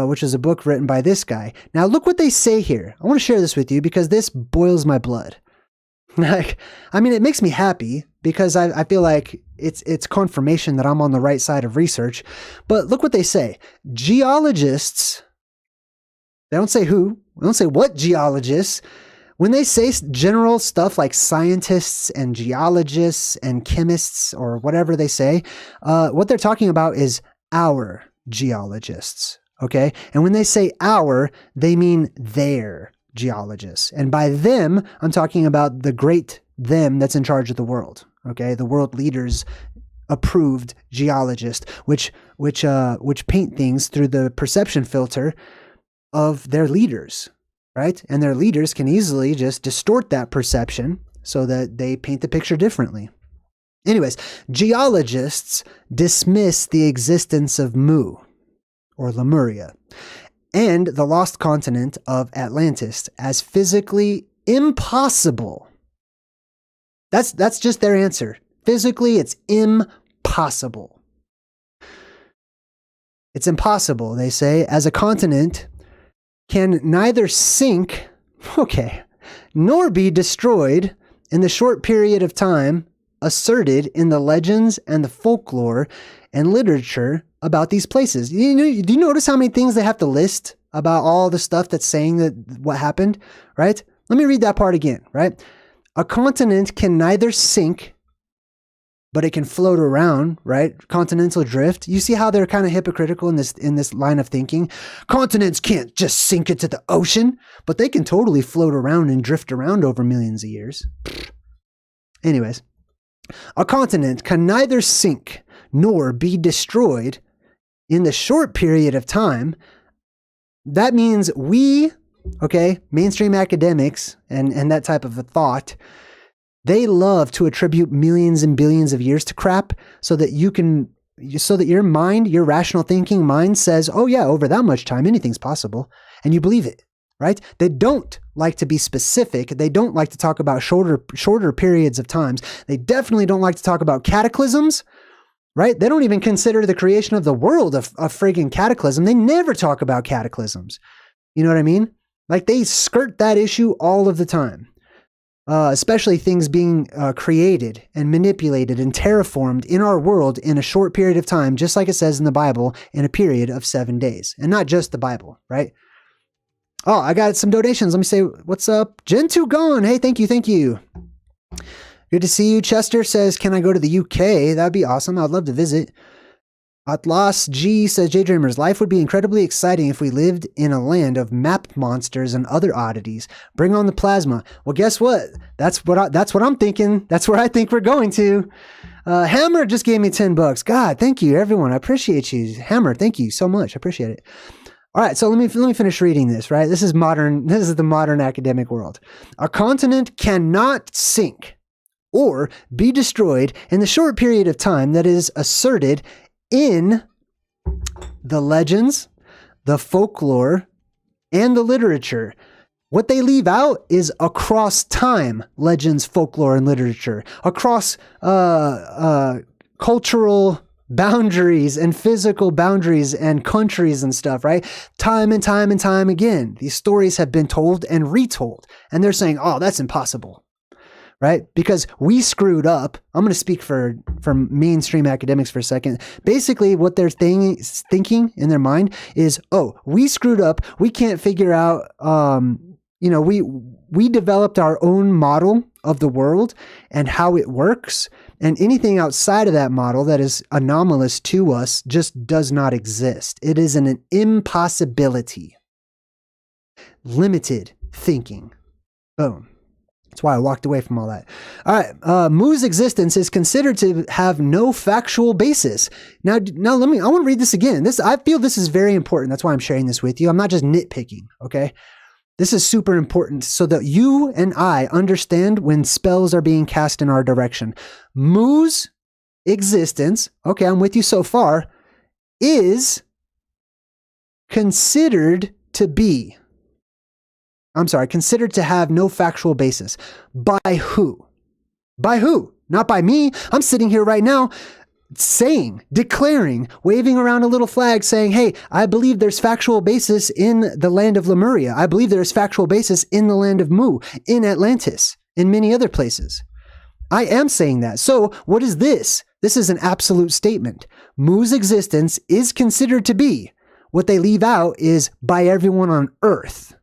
which is a book written by this guy. Now, look what they say here. I want to share this with you because this boils my blood. It makes me happy because I feel like it's confirmation that I'm on the right side of research. But look what they say. Geologists, they don't say who, they don't say what geologists. When they say general stuff like scientists and geologists and chemists or whatever they say, what they're talking about is our geologists. Okay. And when they say our, they mean their geologists. And by them, I'm talking about the great them that's in charge of the world. Okay. The world leaders approved geologist, which paint things through the perception filter of their leaders, right? And their leaders can easily just distort that perception so that they paint the picture differently. Anyways, geologists dismiss the existence of Mu, or Lemuria, and the lost continent of Atlantis as physically impossible. That's just their answer. Physically, it's impossible. It's impossible, they say, as a continent can neither sink, nor be destroyed in the short period of time asserted in the legends and the folklore and literature about these places. Do you notice how many things they have to list about all the stuff that's saying that what happened, right? Let me read that part again, right? A continent can neither sink, but it can float around, right? Continental drift. You see how they're kind of hypocritical in this line of thinking? Continents can't just sink into the ocean, but they can totally float around and drift around over millions of years. Anyways, a continent can neither sink nor be destroyed in the short period of time. That means we, mainstream academics and that type of a thought, they love to attribute millions and billions of years to crap so that your mind, your rational thinking mind says, oh yeah, over that much time, anything's possible. And you believe it. right? They don't like to be specific. They don't like to talk about shorter periods of times. They definitely don't like to talk about cataclysms, right? They don't even consider the creation of the world a friggin' cataclysm. They never talk about cataclysms. You know what I mean? Like they skirt that issue all of the time. Especially things being created and manipulated and terraformed in our world in a short period of time, just like it says in the Bible, in a period of 7 days. And not just the Bible, right? Oh, I got some donations. Let me say, what's up? Gen2 Gone. Hey, thank you. Thank you. Good to see you. Chester says, can I go to the UK? That'd be awesome. I'd love to visit. Atlas G says, JayDreamerZ, life would be incredibly exciting if we lived in a land of map monsters and other oddities. Bring on the plasma. Well, guess what? That's what I'm thinking. That's where I think we're going to. Hammer just gave me $10. God, thank you, everyone. I appreciate you. Hammer, thank you so much. I appreciate it. All right, so let me finish reading this, right? This is the modern academic world. A continent cannot sink or be destroyed in the short period of time that is asserted in the legends, the folklore, and the literature. What they leave out is across time, legends, folklore, and literature, across cultural boundaries and physical boundaries and countries and stuff, right? Time and time and time again, these stories have been told and retold, and they're saying, oh, that's impossible. Right? Because we screwed up. I'm going to speak for mainstream academics for a second. Basically, what they're thinking in their mind is, oh, we screwed up. We can't figure out, we developed our own model of the world and how it works. And anything outside of that model that is anomalous to us just does not exist. It is an impossibility. Limited thinking. Boom. That's why I walked away from all that. All right. Mu's existence is considered to have no factual basis. Now I want to read this again. I feel this is very important. That's why I'm sharing this with you. I'm not just nitpicking. Okay. This is super important so that you and I understand when spells are being cast in our direction. Mu's existence, okay, I'm with you so far, is considered to have no factual basis. By who? By who? Not by me. I'm sitting here right now declaring, waving around a little flag saying, hey, I believe there's factual basis in the land of Lemuria. I believe there's factual basis in the land of Mu, in Atlantis, in many other places. I am saying that. So what is this? This is an absolute statement. Mu's existence is considered to be. What they leave out is by everyone on Earth.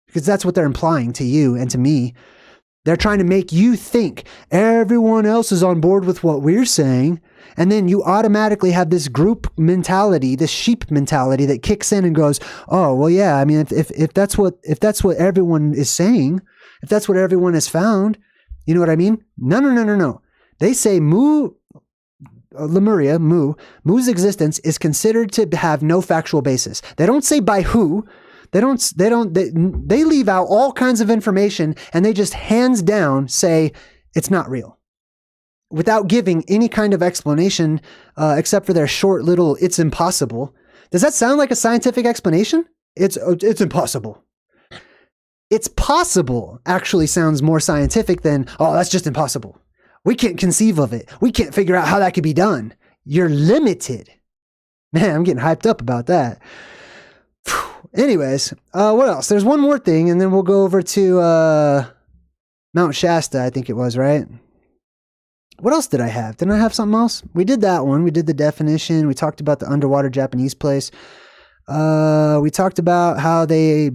Because that's what they're implying to you and to me. They're trying to make you think everyone else is on board with what we're saying. And then you automatically have this group mentality, this sheep mentality that kicks in and goes, oh, well, yeah, I mean, if that's what everyone is saying, if that's what everyone has found, you know what I mean? No. They say Lemuria, Mu's existence is considered to have no factual basis. They don't say by who. They leave out all kinds of information and they just hands down say it's not real without giving any kind of explanation except for their short little, it's impossible. Does that sound like a scientific explanation? It's impossible. It's possible actually sounds more scientific than, oh, that's just impossible. We can't conceive of it. We can't figure out how that could be done. You're limited. Man, I'm getting hyped up about that. Anyways, what else? There's one more thing, and then we'll go over to Mount Shasta, I think it was, right? What else did I have? Didn't I have something else? We did that one. We did the definition. We talked about the underwater Japanese place. We talked about how they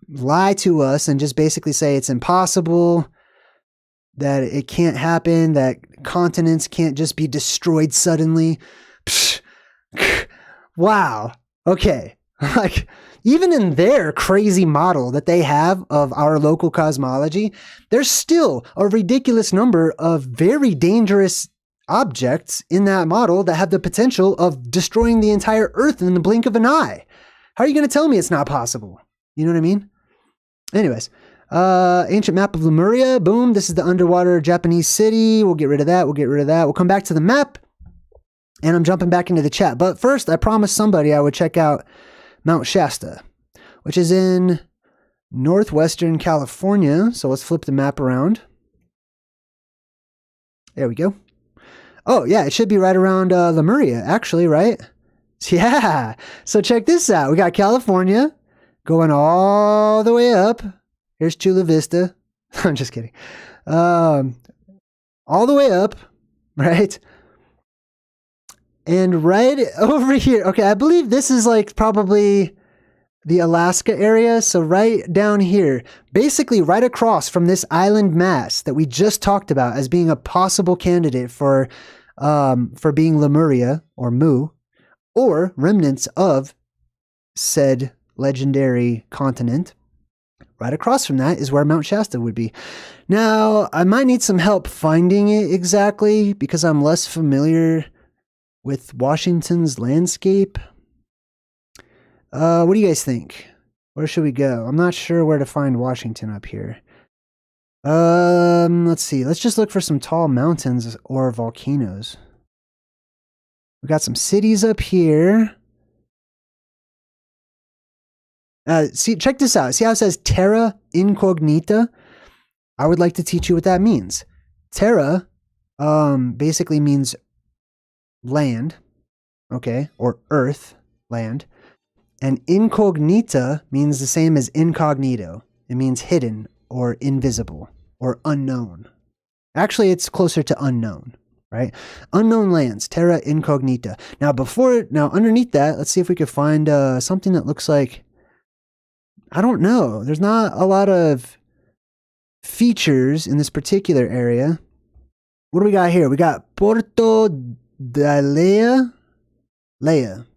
lie to us and just basically say it's impossible, that it can't happen, that continents can't just be destroyed suddenly. Psh, wow. Okay. Like, even in their crazy model that they have of our local cosmology, there's still a ridiculous number of very dangerous objects in that model that have the potential of destroying the entire Earth in the blink of an eye. How are you going to tell me it's not possible? You know what I mean? Anyways, ancient map of Lemuria. Boom. This is the underwater Japanese city. We'll get rid of that. We'll come back to the map. And I'm jumping back into the chat. But first, I promised somebody I would check out Mount Shasta, which is in northwestern California. So let's flip the map around. There we go. Oh, yeah, it should be right around Lemuria, actually, right? Yeah. So check this out. We got California going all the way up. Here's Chula Vista. I'm just kidding. All the way up, right? And right over here. Okay, I believe this is like probably the Alaska area. So right down here, basically right across from this island mass that we just talked about as being a possible candidate for being Lemuria or Mu, or remnants of said legendary continent. Right across from that is where Mount Shasta would be. Now, I might need some help finding it exactly because I'm less familiar with Washington's landscape. What do you guys think? Where should we go? I'm not sure where to find Washington up here. Let's see. Let's just look for some tall mountains or volcanoes. We got some cities up here. See, check this out. See how it says terra incognita? I would like to teach you what that means. Terra, basically means land, okay, or earth, land. And incognita means the same as incognito. It means hidden or invisible or unknown. Actually, it's closer to unknown, right? Unknown lands, terra incognita. Now, underneath that, let's see if we could find something that looks like, I don't know. There's not a lot of features in this particular area. What do we got here? We got Porto de Lea.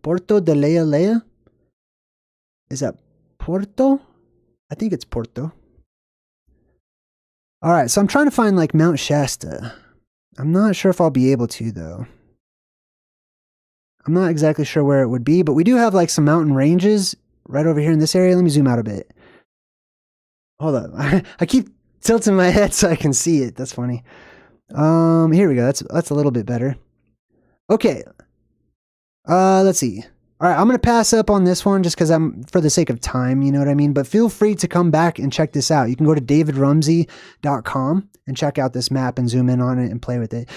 Porto de Lea. Is that Porto? I think it's Porto. All right, so I'm trying to find like Mount Shasta. I'm not sure if I'll be able to though. I'm not exactly sure where it would be, but we do have like some mountain ranges right over here in this area. Let me zoom out a bit. Hold up. I keep tilting my head so I can see it. That's funny. Here we go. That's a little bit better. Okay. Let's see. All right, I'm going to pass up on this one just because I'm for the sake of time, you know what I mean? But feel free to come back and check this out. You can go to davidrumsey.com and check out this map and zoom in on it and play with it.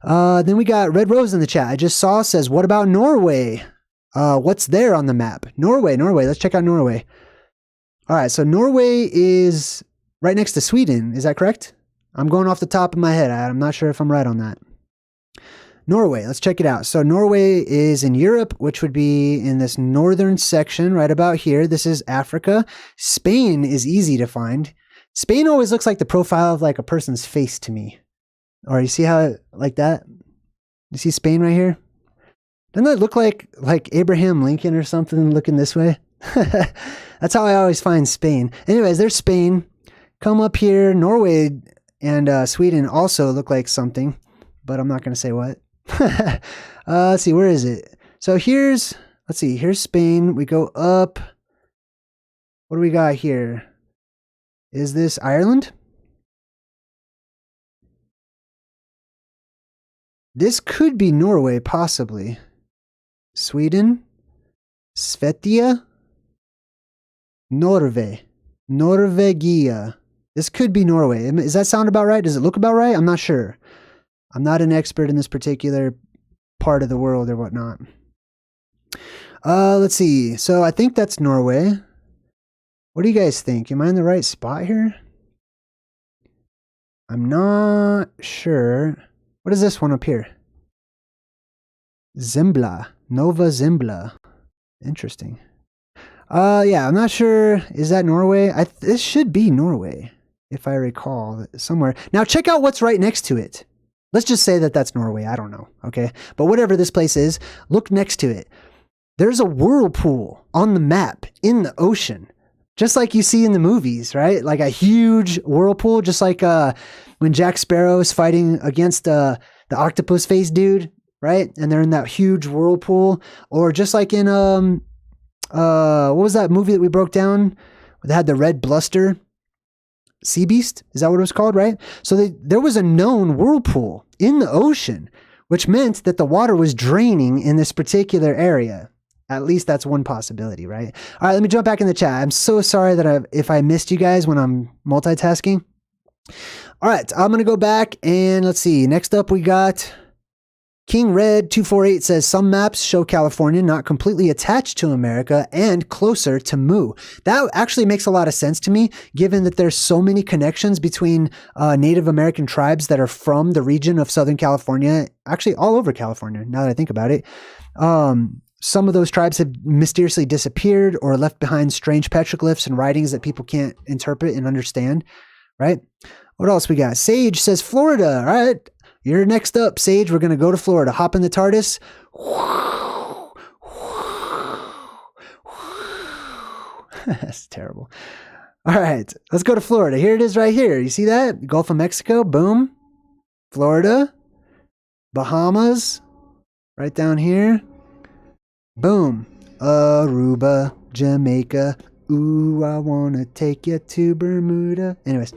Then we got Red Rose in the chat. I just saw says, what about Norway? What's there on the map? Norway. Let's check out Norway. All right, so Norway is right next to Sweden. Is that correct? I'm going off the top of my head. I'm not sure if I'm right on that. Norway, let's check it out. So Norway is in Europe, which would be in this northern section right about here. This is Africa. Spain is easy to find. Spain always looks like the profile of like a person's face to me. Or you see how like that? You see Spain right here? Doesn't that look like Abraham Lincoln or something looking this way? That's how I always find Spain. Anyways, there's Spain. Come up here. Norway and Sweden also look like something, but I'm not going to say what. Let's see, where is it? So here's Spain. We go up. What do we got here? Is this Ireland? This could be Norway, possibly. Sweden, Svetia, Norvegia. This could be Norway. Does that sound about right? Does it look about right? I'm not sure. I'm not an expert in this particular part of the world or whatnot. Let's see. So I think that's Norway. What do you guys think? Am I in the right spot here? I'm not sure. What is this one up here? Zimbla. Nova Zimbla. Interesting. Yeah, I'm not sure. Is that Norway? This should be Norway, if I recall, somewhere. Now check out what's right next to it. Let's just say that that's Norway. I don't know. Okay. But whatever this place is, look next to it. There's a whirlpool on the map in the ocean, just like you see in the movies, right? Like a huge whirlpool, just like when Jack Sparrow is fighting against the octopus face dude, right? And they're in that huge whirlpool. Or just like in, what was that movie that we broke down that had the red bluster? Sea Beast? Is that what it was called, right? So there was a known whirlpool in the ocean, which meant that the water was draining in this particular area. At least that's one possibility, right? All right, let me jump back in the chat. I'm so sorry that if I missed you guys when I'm multitasking. All right, I'm going to go back and let's see. Next up, we got King Red 248 says some maps show California not completely attached to America and closer to Mu. That actually makes a lot of sense to me, given that there's so many connections between Native American tribes that are from the region of Southern California, actually all over California, now that I think about it. Some of those tribes have mysteriously disappeared or left behind strange petroglyphs and writings that people can't interpret and understand, right? What else we got? Sage says Florida. All right. You're next up, Sage. We're going to go to Florida. Hop in the TARDIS. That's terrible. All right. Let's go to Florida. Here it is right here. You see that? Gulf of Mexico. Boom. Florida. Bahamas. Right down here. Boom. Aruba. Jamaica. Ooh, I want to take you to Bermuda. Anyways.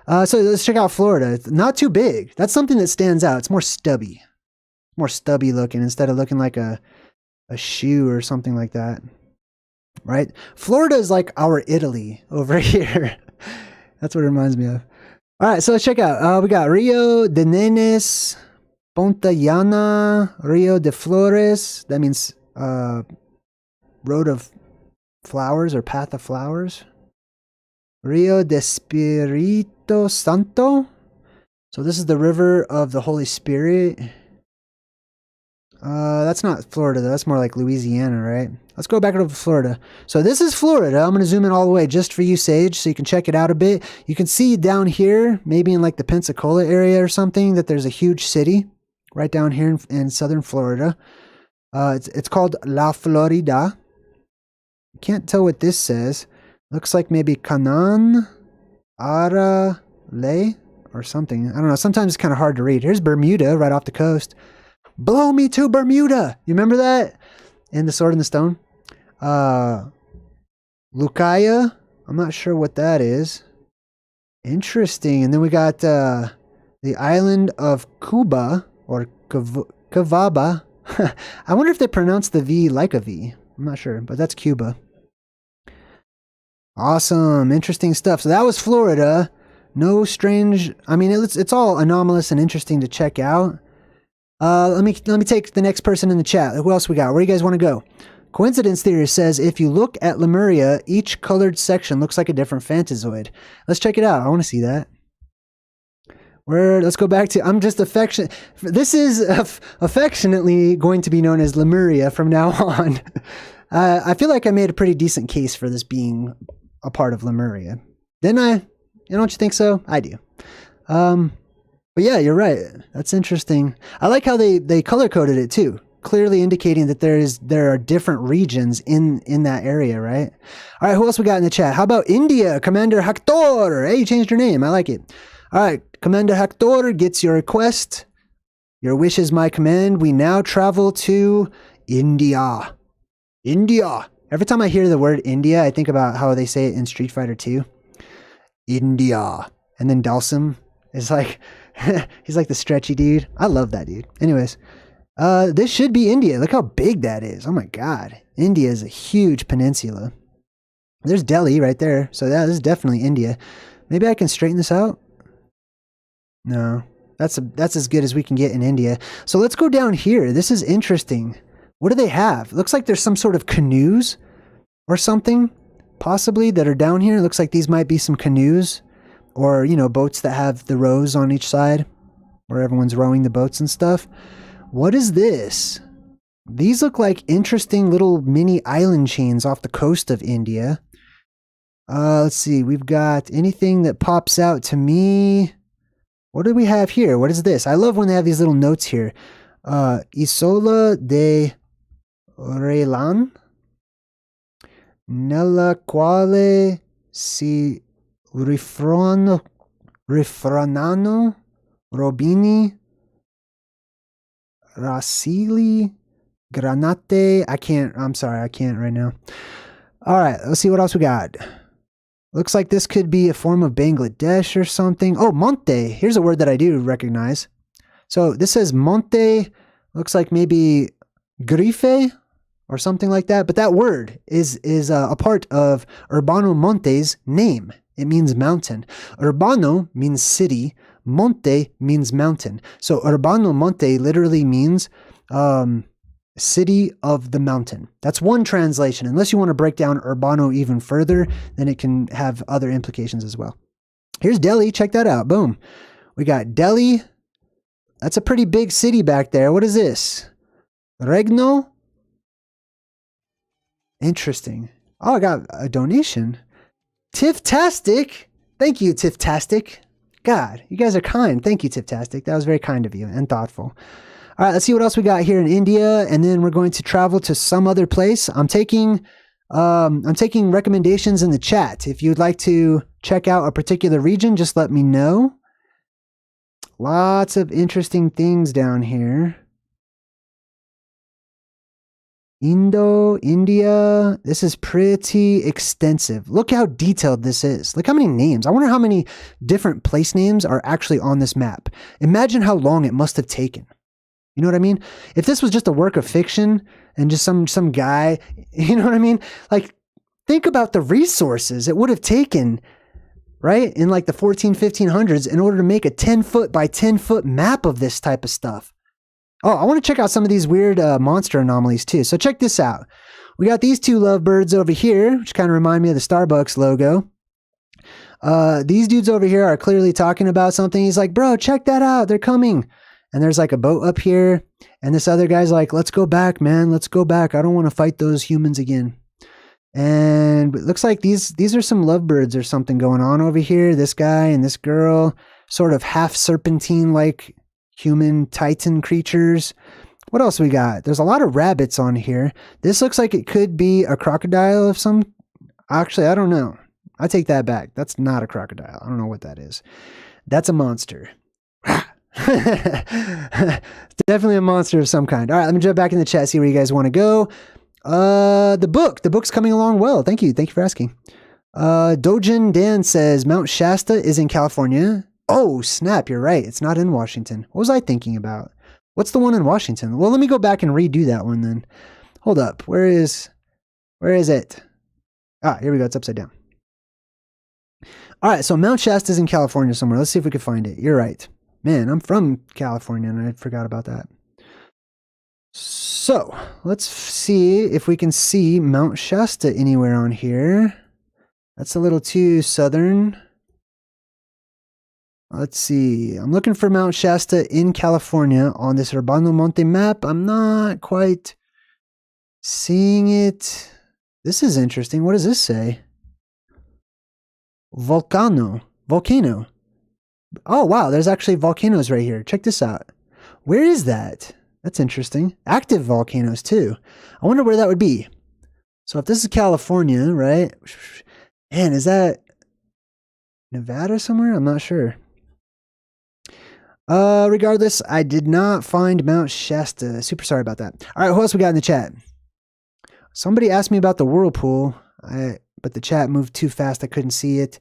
So let's check out Florida. It's not too big. That's something that stands out. It's more stubby. More stubby looking instead of looking like a shoe or something like that. Right? Florida is like our Italy over here. That's what it reminds me of. All right, so let's check out. We got Rio de Nenes, Ponta Llana, Rio de Flores. That means road of flowers or path of flowers. Rio de Espírito Santo. So this is the river of the Holy Spirit. That's not Florida though. That's more like Louisiana, right? Let's go back over to Florida. So this is Florida. I'm going to zoom in all the way just for you, Sage, so you can check it out a bit. You can see down here, maybe in like the Pensacola area or something, that there's a huge city right down here in southern Florida. It's called La Florida. Can't tell what this says. Looks like maybe Canan, Ara, Le, or something. I don't know. Sometimes it's kind of hard to read. Here's Bermuda right off the coast. Blow me to Bermuda. You remember that? In The Sword and the Stone? Lucaya. I'm not sure what that is. Interesting. And then we got the island of Cuba, or Cavaba. I wonder if they pronounce the V like a V. I'm not sure, but that's Cuba. Awesome. Interesting stuff. So that was Florida. No strange... I mean, it's all anomalous and interesting to check out. Let me take the next person in the chat. Who else we got? Where do you guys want to go? Coincidence Theory says, if you look at Lemuria, each colored section looks like a different phantazoid. Let's check it out. I want to see that. Let's go back to... I'm just affectionate... This is affectionately going to be known as Lemuria from now on. I feel like I made a pretty decent case for this being a part of Lemuria. Didn't I? Don't you think so? I do. But yeah, you're right. That's interesting. I like how they color-coded it too, clearly indicating that there are different regions in that area, right? All right, who else we got in the chat? How about India? Commander Hector. Hey, you changed your name. I like it. All right, Commander Hector gets your request. Your wish is my command. We now travel to India. India. Every time I hear the word India, I think about how they say it in Street Fighter 2. India. And then Dalsum is like, he's like the stretchy dude. I love that dude. Anyways, this should be India. Look how big that is. Oh my God. India is a huge peninsula. There's Delhi right there. So yeah, this is definitely India. Maybe I can straighten this out. No, that's as good as we can get in India. So let's go down here. This is interesting. What do they have? Looks like there's some sort of canoes or something, possibly, that are down here. Looks like these might be some canoes or, boats that have the rows on each side where everyone's rowing the boats and stuff. What is this? These look like interesting little mini island chains off the coast of India. Let's see. We've got anything that pops out to me. What do we have here? What is this? I love when they have these little notes here. Isola de Relan, nella quale si rifranano robini, rasili, granate. I'm sorry, I can't right now. All right, let's see what else we got. Looks like this could be a form of Bangladesh or something. Oh, Monte. Here's a word that I do recognize. So this says Monte. Looks like maybe Grife or something like that. But that word is a part of Urbano Monte's name. It means mountain. Urbano means city. Monte means mountain. So Urbano Monte literally means city of the mountain. That's one translation. Unless you want to break down Urbano even further, then it can have other implications as well. Here's Delhi. Check that out. Boom. We got Delhi. That's a pretty big city back there. What is this? Regno? Interesting. Oh, I got a donation. Tiftastic. Thank you, Tiftastic. God, you guys are kind. Thank you, Tiftastic. That was very kind of you and thoughtful. All right, let's see what else we got here in India, and then we're going to travel to some other place. I'm taking recommendations in the chat. If you'd like to check out a particular region, just let me know. Lots of interesting things down here. India. This is pretty extensive. Look how detailed this is. Look how many names. I wonder how many different place names are actually on this map. Imagine how long it must have taken. You know what I mean? If this was just a work of fiction and just some guy, you know what I mean? Like, think about the resources it would have taken, right? In like the 1500s in order to make a 10-foot by 10-foot map of this type of stuff. Oh, I want to check out some of these weird monster anomalies too. So check this out. We got these two lovebirds over here, which kind of remind me of the Starbucks logo. These dudes over here are clearly talking about something. He's like, bro, check that out. They're coming. And there's like a boat up here. And this other guy's like, let's go back, man. Let's go back. I don't want to fight those humans again. And it looks like these are some lovebirds or something going on over here. This guy and this girl, sort of half serpentine-like human titan creatures. What else we got? There's a lot of rabbits on here. This looks like it could be a crocodile of some... Actually, I don't know. I take that back. That's not a crocodile. I don't know what that is. That's a monster. Definitely a monster of some kind. All right, let me jump back in the chat, see where you guys want to go. The book's coming along well. Thank you for asking. Dojin Dan says Mount Shasta is in California. Oh, snap, you're right. It's not in Washington. What was I thinking about? What's the one in Washington? Well, let me go back and redo that one then. Hold up. Where is it? Ah, here we go. It's upside down. All right, so Mount Shasta is in California somewhere. Let's see if we can find it. You're right. Man, I'm from California and I forgot about that. So, let's see if we can see Mount Shasta anywhere on here. That's a little too southern. Let's see. I'm looking for Mount Shasta in California on this Urbano Monte map. I'm not quite seeing it. This is interesting. What does this say? Volcano. Oh, wow. There's actually volcanoes right here. Check this out. Where is that? That's interesting. Active volcanoes, too. I wonder where that would be. So if this is California, right? Man, is that Nevada somewhere? I'm not sure. Regardless, I did not find Mount Shasta. Super sorry about that. All right, who else we got in the chat? Somebody asked me about the whirlpool, but the chat moved too fast. I couldn't see it.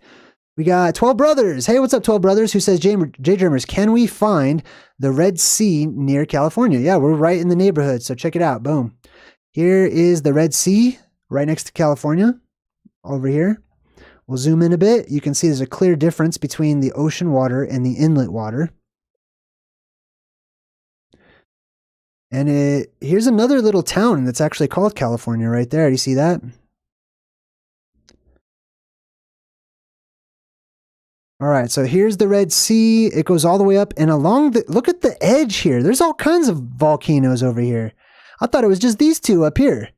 We got 12 Brothers. Hey, what's up, 12 Brothers? Who says, JayDreamerZ, can we find the Red Sea near California? Yeah, we're right in the neighborhood, so check it out. Boom. Here is the Red Sea, right next to California, over here. We'll zoom in a bit. You can see there's a clear difference between the ocean water and the inlet water. And here's another little town that's actually called California right there. Do you see that? All right, so here's the Red Sea. It goes all the way up and along the... Look at the edge here. There's all kinds of volcanoes over here. I thought it was just these two up here.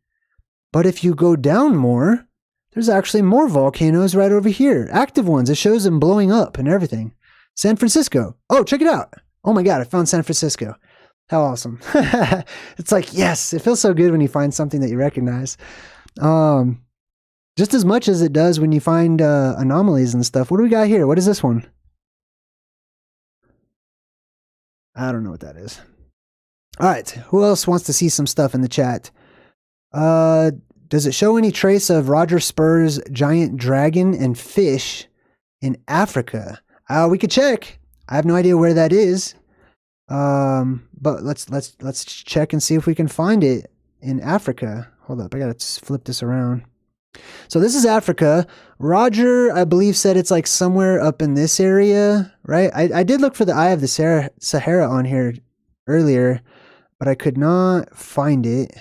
But if you go down more, there's actually more volcanoes right over here. Active ones. It shows them blowing up and everything. San Francisco. Oh, check it out. Oh my God, I found San Francisco. How awesome. It's like, yes, it feels so good when you find something that you recognize. Just as much as it does when you find anomalies and stuff. What do we got here? What is this one? I don't know what that is. All right. Who else wants to see some stuff in the chat? Does it show any trace of Roger Spur's giant dragon and fish in Africa? We could check. I have no idea where that is. But let's check and see if we can find it in Africa. Hold up, I gotta flip this around. So this is Africa. Roger, I believe, said it's like somewhere up in this area, right? I did look for the Eye of the Sahara on here earlier, but I could not find it.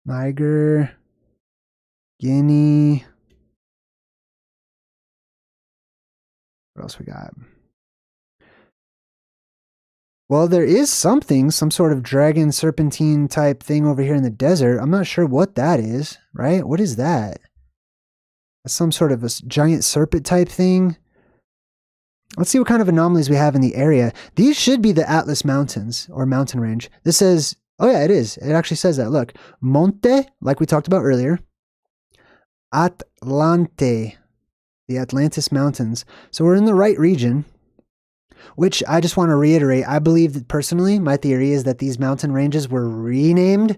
Niger, Guinea. What else we got? Well, there is something, some sort of dragon serpentine type thing over here in the desert. I'm not sure what that is, right? What is that? Some sort of a giant serpent type thing. Let's see what kind of anomalies we have in the area. These should be the Atlas Mountains or mountain range. This says, oh yeah, it is. It actually says that. Look, Monte, like we talked about earlier. Atlante, the Atlantis Mountains. So we're in the right region. Which I just want to reiterate, I believe that personally, my theory is that these mountain ranges were renamed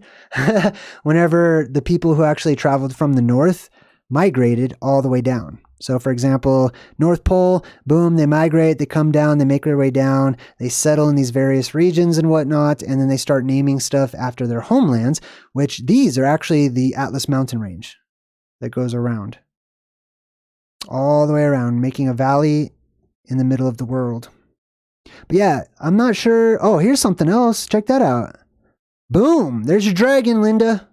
whenever the people who actually traveled from the north migrated all the way down. So for example, North Pole, boom, they migrate, they come down, they make their way down, they settle in these various regions and whatnot, and then they start naming stuff after their homelands, which these are actually the Atlas Mountain Range that goes around. All the way around, making a valley in the middle of the world. But yeah, I'm not sure. Oh, here's something else. Check that out. Boom. There's your dragon, Linda.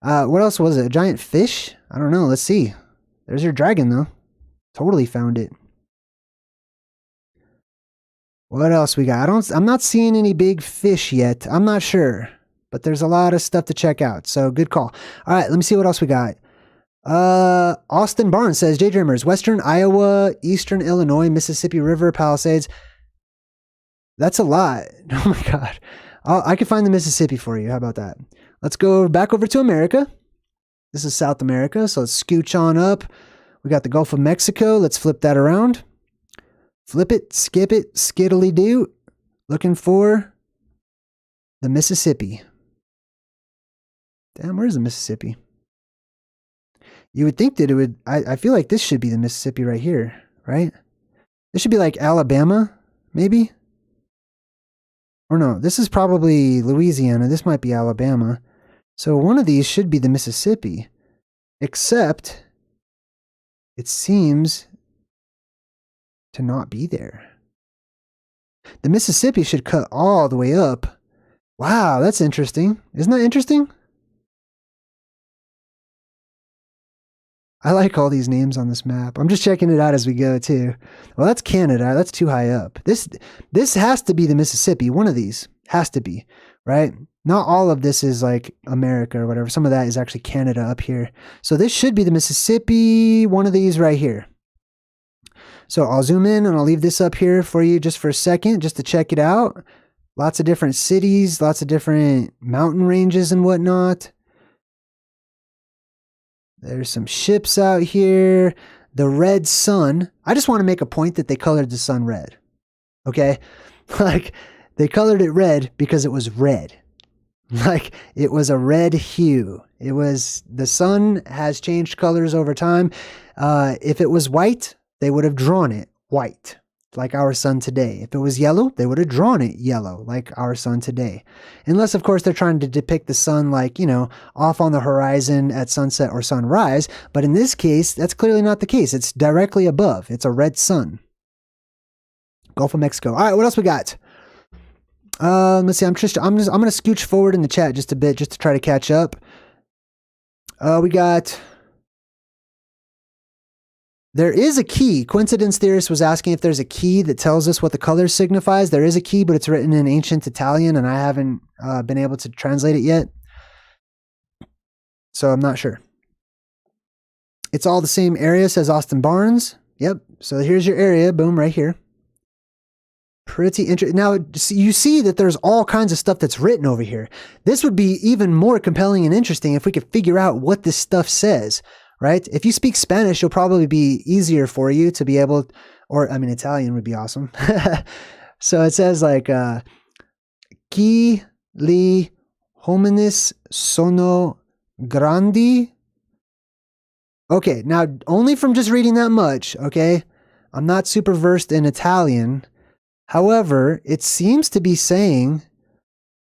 What else was it? A giant fish? I don't know. Let's see. There's your dragon, though. Totally found it. What else we got? I'm not seeing any big fish yet. I'm not sure. But there's a lot of stuff to check out. So good call. All right, let me see what else we got. Austin Barnes says, JayDreamerZ, Western Iowa, Eastern Illinois, Mississippi River, Palisades. That's a lot. Oh my God. I can find the Mississippi for you. How about that? Let's go back over to America. This is South America. So let's scooch on up. We got the Gulf of Mexico. Let's flip that around. Flip it, skip it, skiddly do. Looking for the Mississippi. Damn, where's the Mississippi? You would think that it would, I feel like this should be the Mississippi right here, right? This should be like Alabama, maybe? Or no, this is probably Louisiana. This might be Alabama. So one of these should be the Mississippi. Except, it seems to not be there. The Mississippi should cut all the way up. Wow, that's interesting. Isn't that interesting? I like all these names on this map. I'm just checking it out as we go too. Well, that's Canada. That's too high up. This has to be the Mississippi. One of these has to be, right? Not all of this is like America or whatever. Some of that is actually Canada up here. So this should be the Mississippi. One of these right here. So I'll zoom in and I'll leave this up here for you just for a second, just to check it out. Lots of different cities, lots of different mountain ranges and whatnot. There's some ships out here. The red sun. I just want to make a point that they colored the sun red. Okay? Like, they colored it red because it was red. Like, it was a red hue. It was, the sun has changed colors over time. If it was white, they would have drawn it white, like our sun today. If it was yellow, they would have drawn it yellow, like our sun today. Unless, of course, they're trying to depict the sun like, you know, off on the horizon at sunset or sunrise. But in this case, that's clearly not the case. It's directly above. It's a red sun. Gulf of Mexico. All right, what else we got? Let's see. I'm gonna scooch forward in the chat just a bit, just to try to catch up. We got. There is a key. Coincidence Theorist was asking if there's a key that tells us what the color signifies. There is a key, but it's written in ancient Italian, and I haven't been able to translate it yet. So I'm not sure. It's all the same area, says Austin Barnes. Yep. So here's your area. Boom, right here. Pretty interesting. Now, you see that there's all kinds of stuff that's written over here. This would be even more compelling and interesting if we could figure out what this stuff says. Right? If you speak Spanish, it'll probably be easier for you to be able, or I mean, Italian would be awesome. So it says like, Chi li hominis sono grandi. Okay, now only from just reading that much, okay? I'm not super versed in Italian. However, it seems to be saying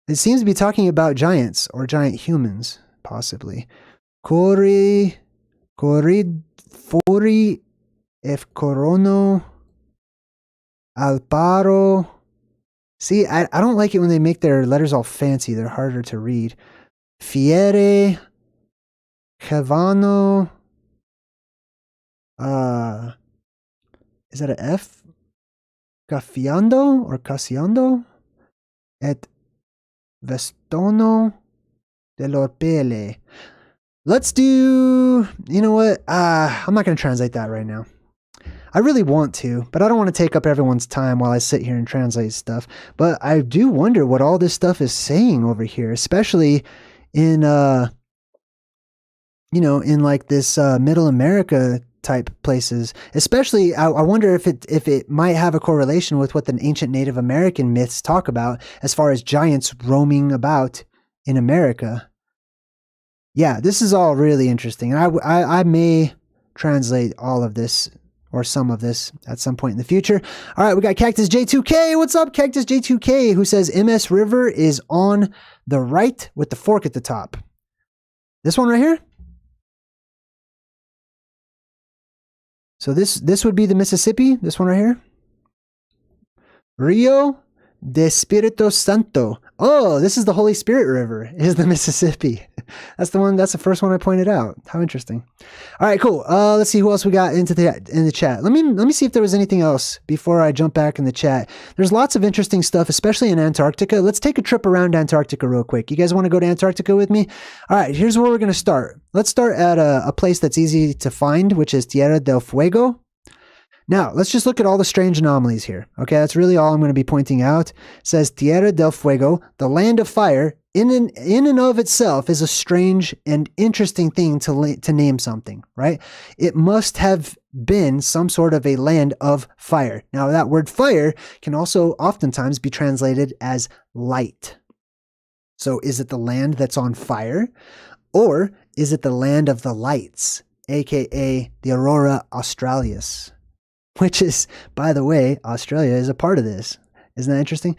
It seems to be talking about giants or giant humans, possibly. Fori Efcorono Alparo. See, I don't like it when they make their letters all fancy. They're harder to read. Fiere Cavano. Is that an F? Cafiando or Casiando? Et Vestono dell'Orpele. Let's do, you know what? I'm not going to translate that right now. I really want to, but I don't want to take up everyone's time while I sit here and translate stuff. But I do wonder what all this stuff is saying over here, especially in, in like this Middle America type places. Especially, I wonder if it might have a correlation with what the ancient Native American myths talk about as far as giants roaming about in America. Yeah, this is all really interesting. And I may translate all of this or some of this at some point in the future. All right, we got Cactus J2K. What's up, Cactus J2K? Who says MS River is on the right with the fork at the top. This one right here? So this would be the Mississippi, this one right here. Rio de Espírito Santo. Oh, this is the Holy Spirit River, is the Mississippi. That's the first one I pointed out. How interesting. All right, cool. Let's see who else we got in the chat. Let me see if there was anything else before I jump back in the chat. There's lots of interesting stuff, especially in Antarctica. Let's take a trip around Antarctica real quick. You guys want to go to Antarctica with me? All right, here's where we're going to start. Let's start at a place that's easy to find, which is Tierra del Fuego. Now, let's just look at all the strange anomalies here. Okay, that's really all I'm going to be pointing out. It says Tierra del Fuego, the land of fire, in and of itself is a strange and interesting thing to name something, right? It must have been some sort of a land of fire. Now, that word fire can also oftentimes be translated as light. So is it the land that's on fire? Or is it the land of the lights, aka the Aurora Australis? Which is, by the way, Australia is a part of this. Isn't that interesting?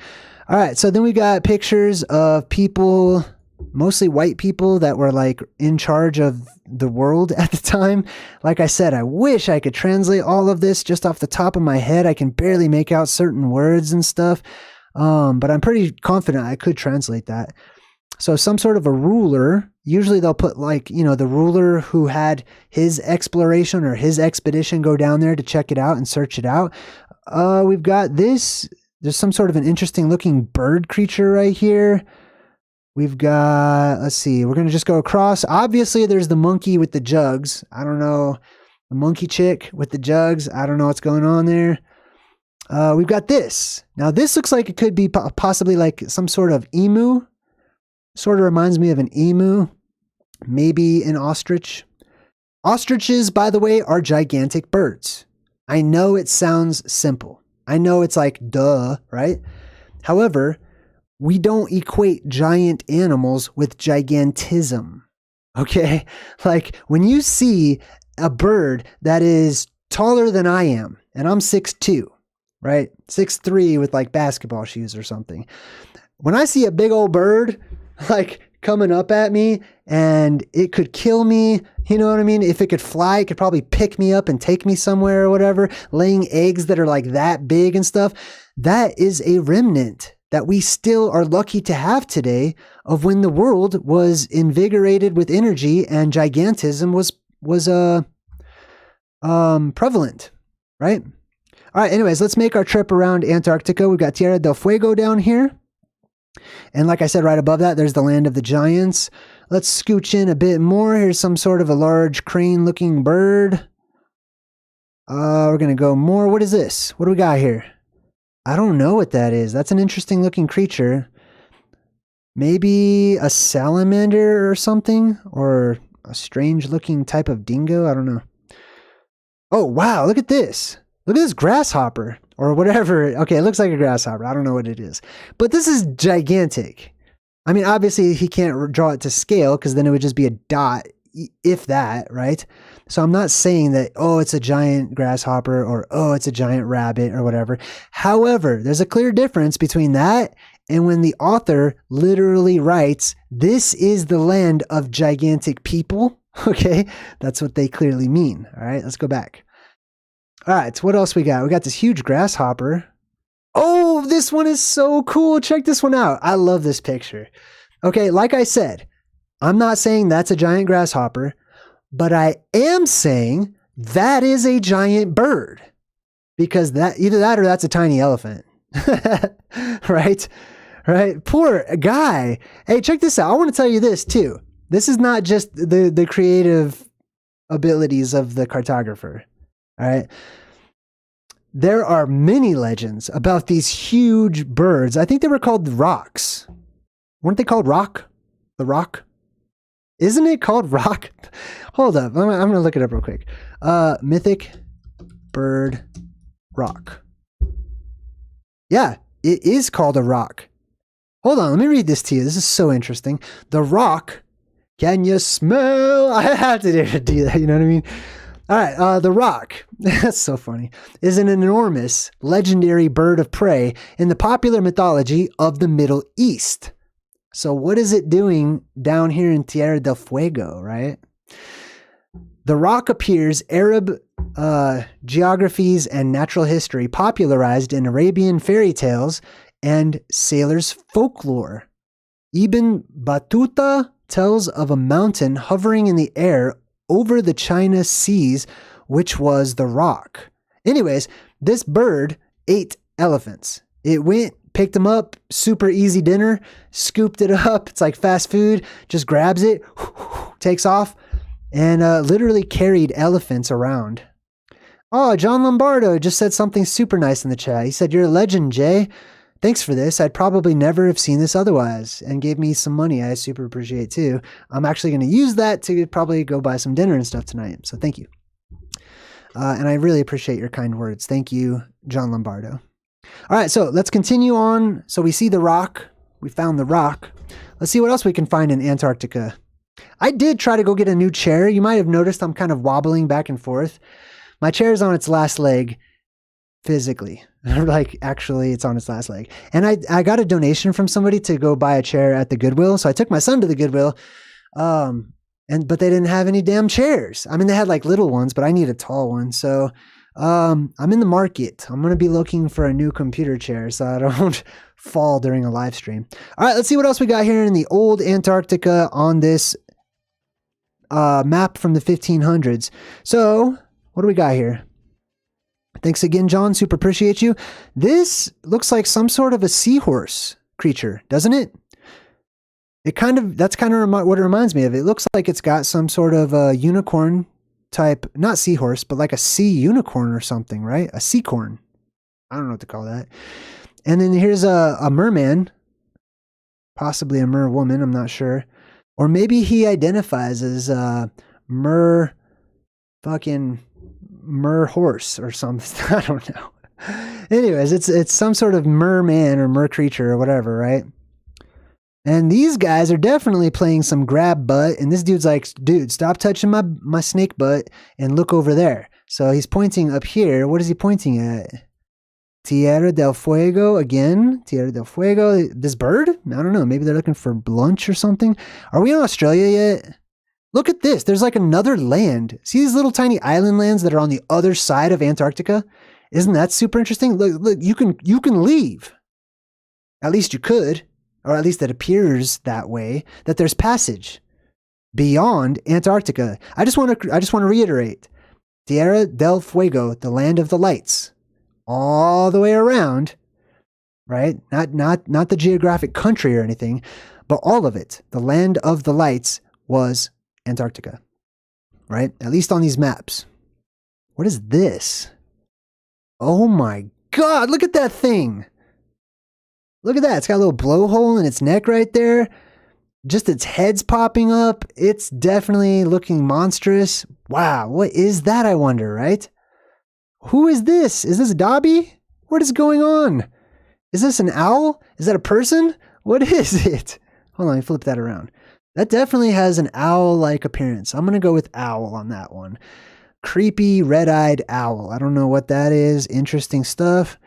All right, so then we got pictures of people, mostly white people that were like in charge of the world at the time. Like I said, I wish I could translate all of this just off the top of my head. I can barely make out certain words and stuff, but I'm pretty confident I could translate that. So some sort of a ruler, usually they'll put like, the ruler who had his exploration or his expedition go down there to check it out and search it out. We've got this, there's some sort of an interesting looking bird creature right here. We've got, let's see, we're going to just go across. Obviously there's the monkey with the jugs. I don't know, the monkey chick with the jugs. I don't know what's going on there. We've got this. Now this looks like it could be possibly like some sort of emu. Sort of reminds me of an emu, maybe an ostrich. Ostriches, by the way, are gigantic birds. I know it sounds simple. I know it's like, duh, right? However, we don't equate giant animals with gigantism, okay? Like when you see a bird that is taller than I am, and I'm 6'2", right? 6'3" with like basketball shoes or something. When I see a big old bird like coming up at me and it could kill me, you know what I mean? If it could fly, it could probably pick me up and take me somewhere or whatever, laying eggs that are like that big and stuff. That is a remnant that we still are lucky to have today of when the world was invigorated with energy and gigantism was prevalent, right? All right, anyways, let's make our trip around Antarctica. We've got Tierra del Fuego down here. And like I said, right above that, there's the land of the giants. Let's scooch in a bit more. Here's some sort of a large crane-looking bird. We're going to go more. What is this? What do we got here? I don't know what that is. That's an interesting looking creature. Maybe a salamander or something? Or a strange looking type of dingo? I don't know. Oh, wow. Look at this. Look at this grasshopper. Or whatever. Okay, it looks like a grasshopper. I don't know what it is. But this is gigantic. I mean, obviously, he can't draw it to scale because then it would just be a dot, if that, right? So I'm not saying that, oh, it's a giant grasshopper or, oh, it's a giant rabbit or whatever. However, there's a clear difference between that And when the author literally writes, this is the land of gigantic people, okay, that's what they clearly mean. All right, let's go back. All right, so what else we got? We got this huge grasshopper. Oh, this one is so cool. Check this one out. I love this picture. Okay, like I said, I'm not saying that's a giant grasshopper, but I am saying that is a giant bird, because that either that or that's a tiny elephant. Right? Poor guy. Hey, check this out. I want to tell you this too. This is not just the creative abilities of the cartographer. All right. There are many legends about these huge birds. I think they were called rocks. Weren't they called rock? The rock? Isn't it called rock? Hold up. I'm going to look it up real quick. Mythic bird rock. Yeah, it is called a rock. Hold on. Let me read this to you. This is so interesting. The rock. Can you smell? I have to do that. You know what I mean? All right. The rock. That's so funny. Is an enormous, legendary bird of prey in the popular mythology of the Middle East. So what is it doing down here in Tierra del Fuego, right? The rock appears Arab geographies and natural history popularized in Arabian fairy tales and sailors' folklore. Ibn Battuta tells of a mountain hovering in the air over the China seas, which was the rock. Anyways, this bird ate elephants. It went, picked them up, super easy dinner, scooped it up. It's like fast food, just grabs it, takes off, and literally carried elephants around. Oh, John Lombardo just said something super nice in the chat. He said, "You're a legend, Jay. Thanks for this. I'd probably never have seen this otherwise," and gave me some money. I super appreciate too. I'm actually going to use that to probably go buy some dinner and stuff tonight. So thank you. And I really appreciate your kind words. Thank you, John Lombardo. All right, so let's continue on. So we see the rock. We found the rock. Let's see what else we can find in Antarctica. I did try to go get a new chair. You might have noticed I'm kind of wobbling back and forth. My chair is on its last leg physically. Like, actually, it's on its last leg. And I got a donation from somebody to go buy a chair at the Goodwill. So I took my son to the Goodwill. But they didn't have any damn chairs. I mean, they had like little ones, but I need a tall one. So I'm in the market. I'm going to be looking for a new computer chair so I don't fall during a live stream. All right, let's see what else we got here in the old Antarctica on this map from the 1500s. So what do we got here? Thanks again, John. Super appreciate you. This looks like some sort of a seahorse creature, doesn't it? That's kind of what it reminds me of. It looks like it's got some sort of a unicorn type, not seahorse, but like a sea unicorn or something, right? A seacorn. I don't know what to call that. And then here's a merman, possibly a mer woman, I'm not sure. Or maybe he identifies as mer horse or something. I don't know. Anyways, it's some sort of merman or mer creature or whatever, right? And these guys are definitely playing some grab butt. And this dude's like, dude, stop touching my snake butt and look over there. So he's pointing up here. What is he pointing at? Tierra del Fuego again. Tierra del Fuego. This bird? I don't know. Maybe they're looking for lunch or something. Are we in Australia yet? Look at this. There's like another land. See these little tiny island lands that are on the other side of Antarctica? Isn't that super interesting? Look, you can leave. At least you could. Or at least it appears that way, that there's passage beyond Antarctica. I just want to reiterate, Tierra del Fuego, the land of the lights, all the way around, right? Not the geographic country or anything, but all of it. The land of the lights was Antarctica, right? At least on these maps. What is this? Oh my God, look at that thing. Look at that. It's got a little blowhole in its neck right there. Just its head's popping up. It's definitely looking monstrous. Wow. What is that, I wonder, right? Who is this? Is this Dobby? What is going on? Is this an owl? Is that a person? What is it? Hold on, let me flip that around. That definitely has an owl-like appearance. I'm going to go with owl on that one. Creepy, red-eyed owl. I don't know what that is. Interesting stuff.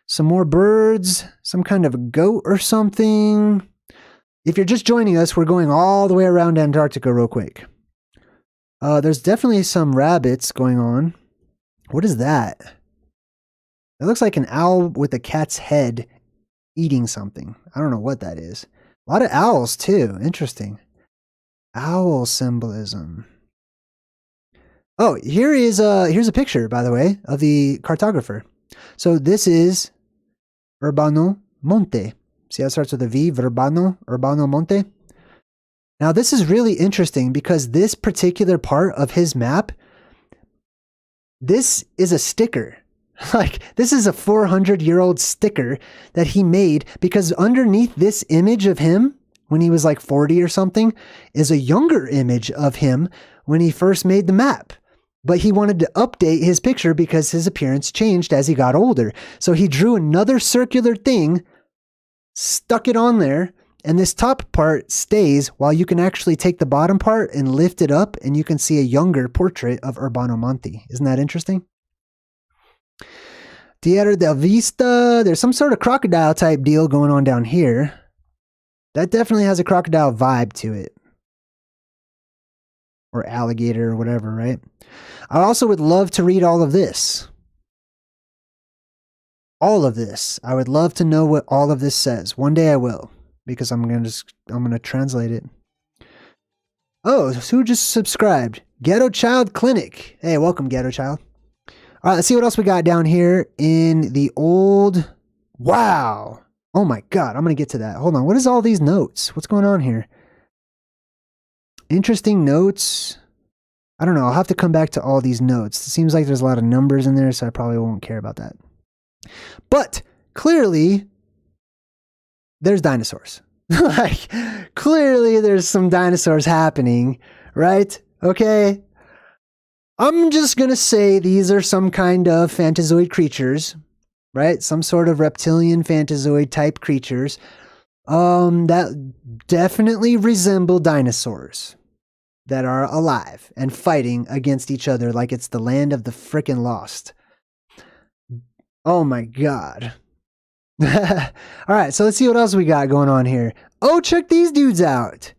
Some more birds, some kind of a goat or something. If you're just joining us, we're going all the way around Antarctica real quick. There's definitely some rabbits going on. What is that? It looks like an owl with a cat's head eating something. I don't know what that is. A lot of owls too. Interesting. Owl symbolism. Oh, here's a picture, by the way, of the cartographer. So this is Urbano Monte. See how it starts with a V? Urbano Monte. Now this is really interesting because this particular part of his map, this is a sticker. Like, this is a 400-year-old sticker that he made because underneath this image of him when he was like 40 or something is a younger image of him when he first made the map. But he wanted to update his picture because his appearance changed as he got older. So he drew another circular thing, stuck it on there, and this top part stays while you can actually take the bottom part and lift it up and you can see a younger portrait of Urbano Monte. Isn't that interesting? Tierra del Vista. There's some sort of crocodile type deal going on down here. That definitely has a crocodile vibe to it. Or alligator or whatever, right? I also would love to read all of this. All of this. I would love to know what all of this says. One day I will, because I'm gonna translate it. Oh, who just subscribed? Ghetto Child Clinic. Hey, welcome, Ghetto Child. All right, let's see what else we got down here in the old... Wow. Oh my God, I'm going to get to that. Hold on, what is all these notes? What's going on here? Interesting notes. I don't know, I'll have to come back to all these notes. It seems like there's a lot of numbers in there, so I probably won't care about that. But clearly, there's dinosaurs. Like, clearly there's some dinosaurs happening, right? Okay. I'm just going to say these are some kind of phantazoid creatures, right? Some sort of reptilian phantazoid type creatures that definitely resemble dinosaurs that are alive and fighting against each other like it's the land of the frickin' lost. Oh my God. All right, so let's see what else we got going on here. Oh, check these dudes out.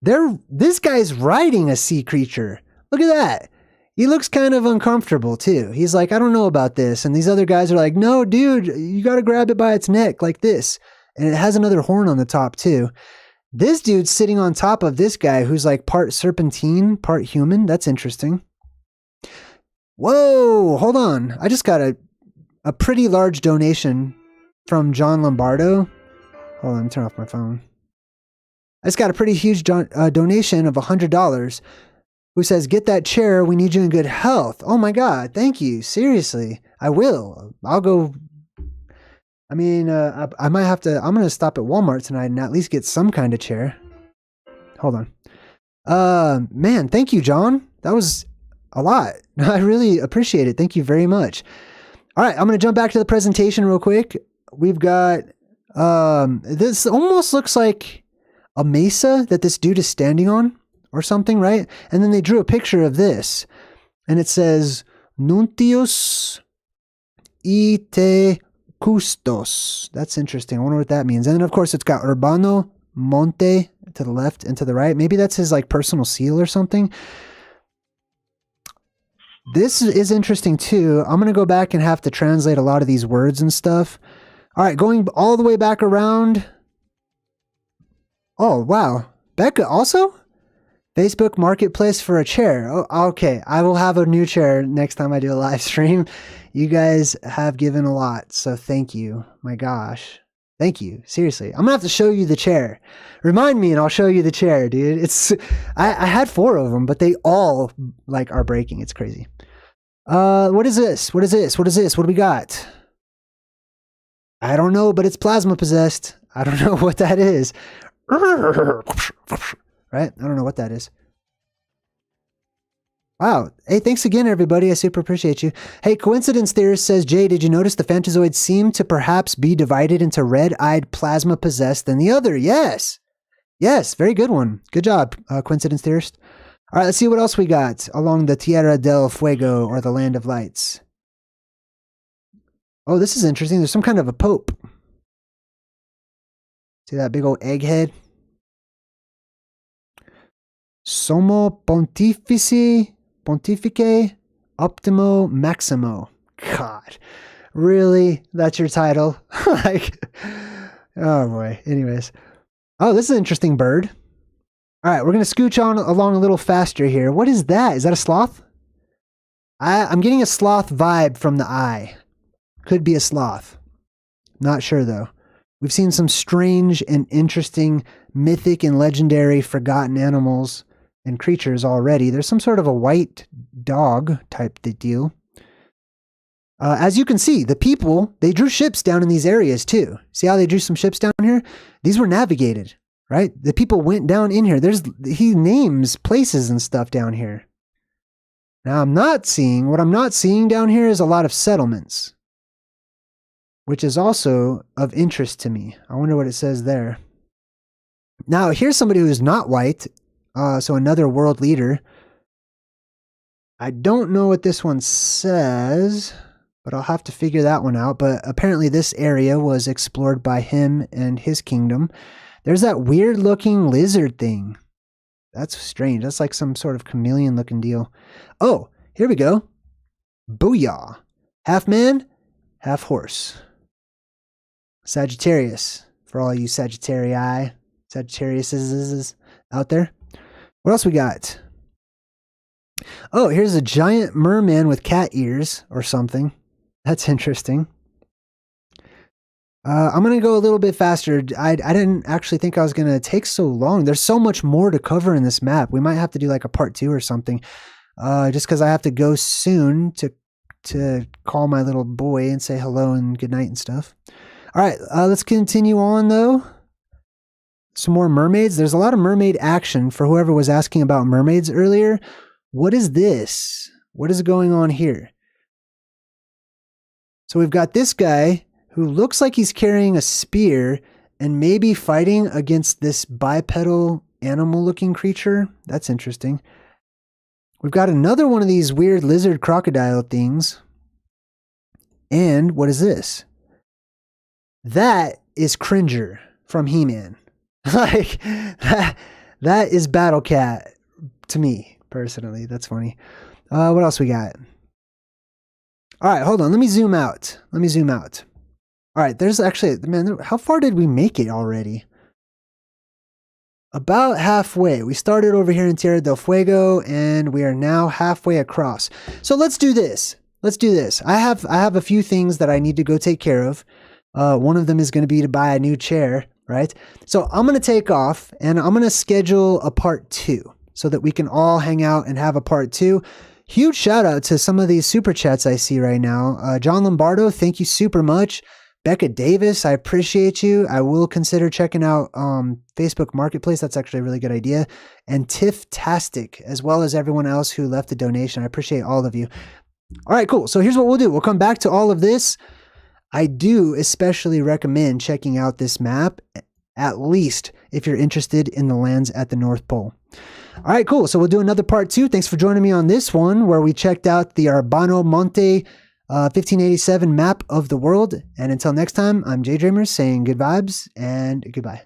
This guy's riding a sea creature. Look at that. He looks kind of uncomfortable too. He's like, I don't know about this. And these other guys are like, no, dude, you got to grab it by its neck like this. And it has another horn on the top too. This dude's sitting on top of this guy who's like part serpentine, part human. That's interesting. Whoa, hold on. I just got a pretty large donation from John Lombardo. Hold on, let me turn off my phone. I just got a pretty huge donation of $100. Who says, get that chair, we need you in good health. Oh my God, thank you. Seriously, I will. I'll go. I mean, I might have to, I'm going to stop at Walmart tonight and at least get some kind of chair. Hold on. Man, thank you, John. That was a lot. I really appreciate it. Thank you very much. All right, I'm going to jump back to the presentation real quick. We've got, this almost looks like a mesa that this dude is standing on. Or something, right? And then they drew a picture of this. And it says, Nuntius ite custos. That's interesting. I wonder what that means. And then, of course, it's got Urbano Monte to the left and to the right. Maybe that's his like personal seal or something. This is interesting, too. I'm going to go back and have to translate a lot of these words and stuff. All right, going all the way back around. Oh, wow. Becca also? Facebook Marketplace for a chair. Oh, okay. I will have a new chair next time I do a live stream. You guys have given a lot, so thank you. My gosh. Thank you. Seriously. I'm going to have to show you the chair. Remind me and I'll show you the chair, dude. It's I had 4 of them, but they all like are breaking. It's crazy. What is this? What is this? What is this? What do we got? I don't know, but it's plasma possessed. I don't know what that is. Right? I don't know what that is. Wow. Hey, thanks again, everybody. I super appreciate you. Hey, Coincidence Theorist says, Jay, did you notice the phantazoids seem to perhaps be divided into red-eyed plasma possessed and the other? Yes. Yes. Very good one. Good job, Coincidence Theorist. All right, let's see what else we got along the Tierra del Fuego or the Land of Lights. Oh, this is interesting. There's some kind of a pope. See that big old egghead? Sommo Pontifice Optimo Maximo. God, really? That's your title? Like, oh boy. Anyways. Oh, this is an interesting bird. All right, we're going to scooch on along a little faster here. What is that? Is that a sloth? I'm getting a sloth vibe from the eye. Could be a sloth. Not sure though. We've seen some strange and interesting mythic and legendary forgotten animals and creatures already. There's some sort of a white dog type deal. As you can see, the people, they drew ships down in these areas too. See how they drew some ships down here? These were navigated, right? The people went down in here. He names places and stuff down here. Now what I'm not seeing down here is a lot of settlements, which is also of interest to me. I wonder what it says there. Now, here's somebody who is not white, so another world leader. I don't know what this one says, but I'll have to figure that one out. But apparently this area was explored by him and his kingdom. There's that weird looking lizard thing. That's strange. That's like some sort of chameleon looking deal. Oh, here we go. Booyah. Half man, half horse. Sagittarius, for all you Sagittariuses out there. What else we got? Oh, here's a giant merman with cat ears or something. That's interesting. I'm going to go a little bit faster. I didn't actually think I was going to take so long. There's so much more to cover in this map. We might have to do like a part 2 or something. Just because I have to go soon to call my little boy and say hello and good night and stuff. All right, let's continue on though. Some more mermaids. There's a lot of mermaid action for whoever was asking about mermaids earlier. What is this? What is going on here? So we've got this guy who looks like he's carrying a spear and maybe fighting against this bipedal animal-looking creature. That's interesting. We've got another one of these weird lizard crocodile things. And what is this? That is Cringer from He-Man. Like, that is Battle Cat to me, personally. That's funny. What else we got? All right, hold on. Let me zoom out. All right, there's actually, man, how far did we make it already? About halfway. We started over here in Tierra del Fuego, and we are now halfway across. So let's do this. I have a few things that I need to go take care of. One of them is going to be to buy a new chair, right? So I'm going to take off, and I'm going to schedule a part 2 so that we can all hang out and have a part 2. Huge shout out to some of these super chats I see right now. John Lombardo, thank you super much. Becca Davis, I appreciate you. I will consider checking out Facebook Marketplace. That's actually a really good idea. And Tiff-tastic, as well as everyone else who left a donation. I appreciate all of you. All right, cool. So here's what we'll do. We'll come back to all of this. I do especially recommend checking out this map, at least if you're interested in the lands at the North Pole. All right, cool. So we'll do another part 2. Thanks for joining me on this one where we checked out the Urbano Monte 1587 map of the world. And until next time, I'm JayDreamerZ saying good vibes and goodbye.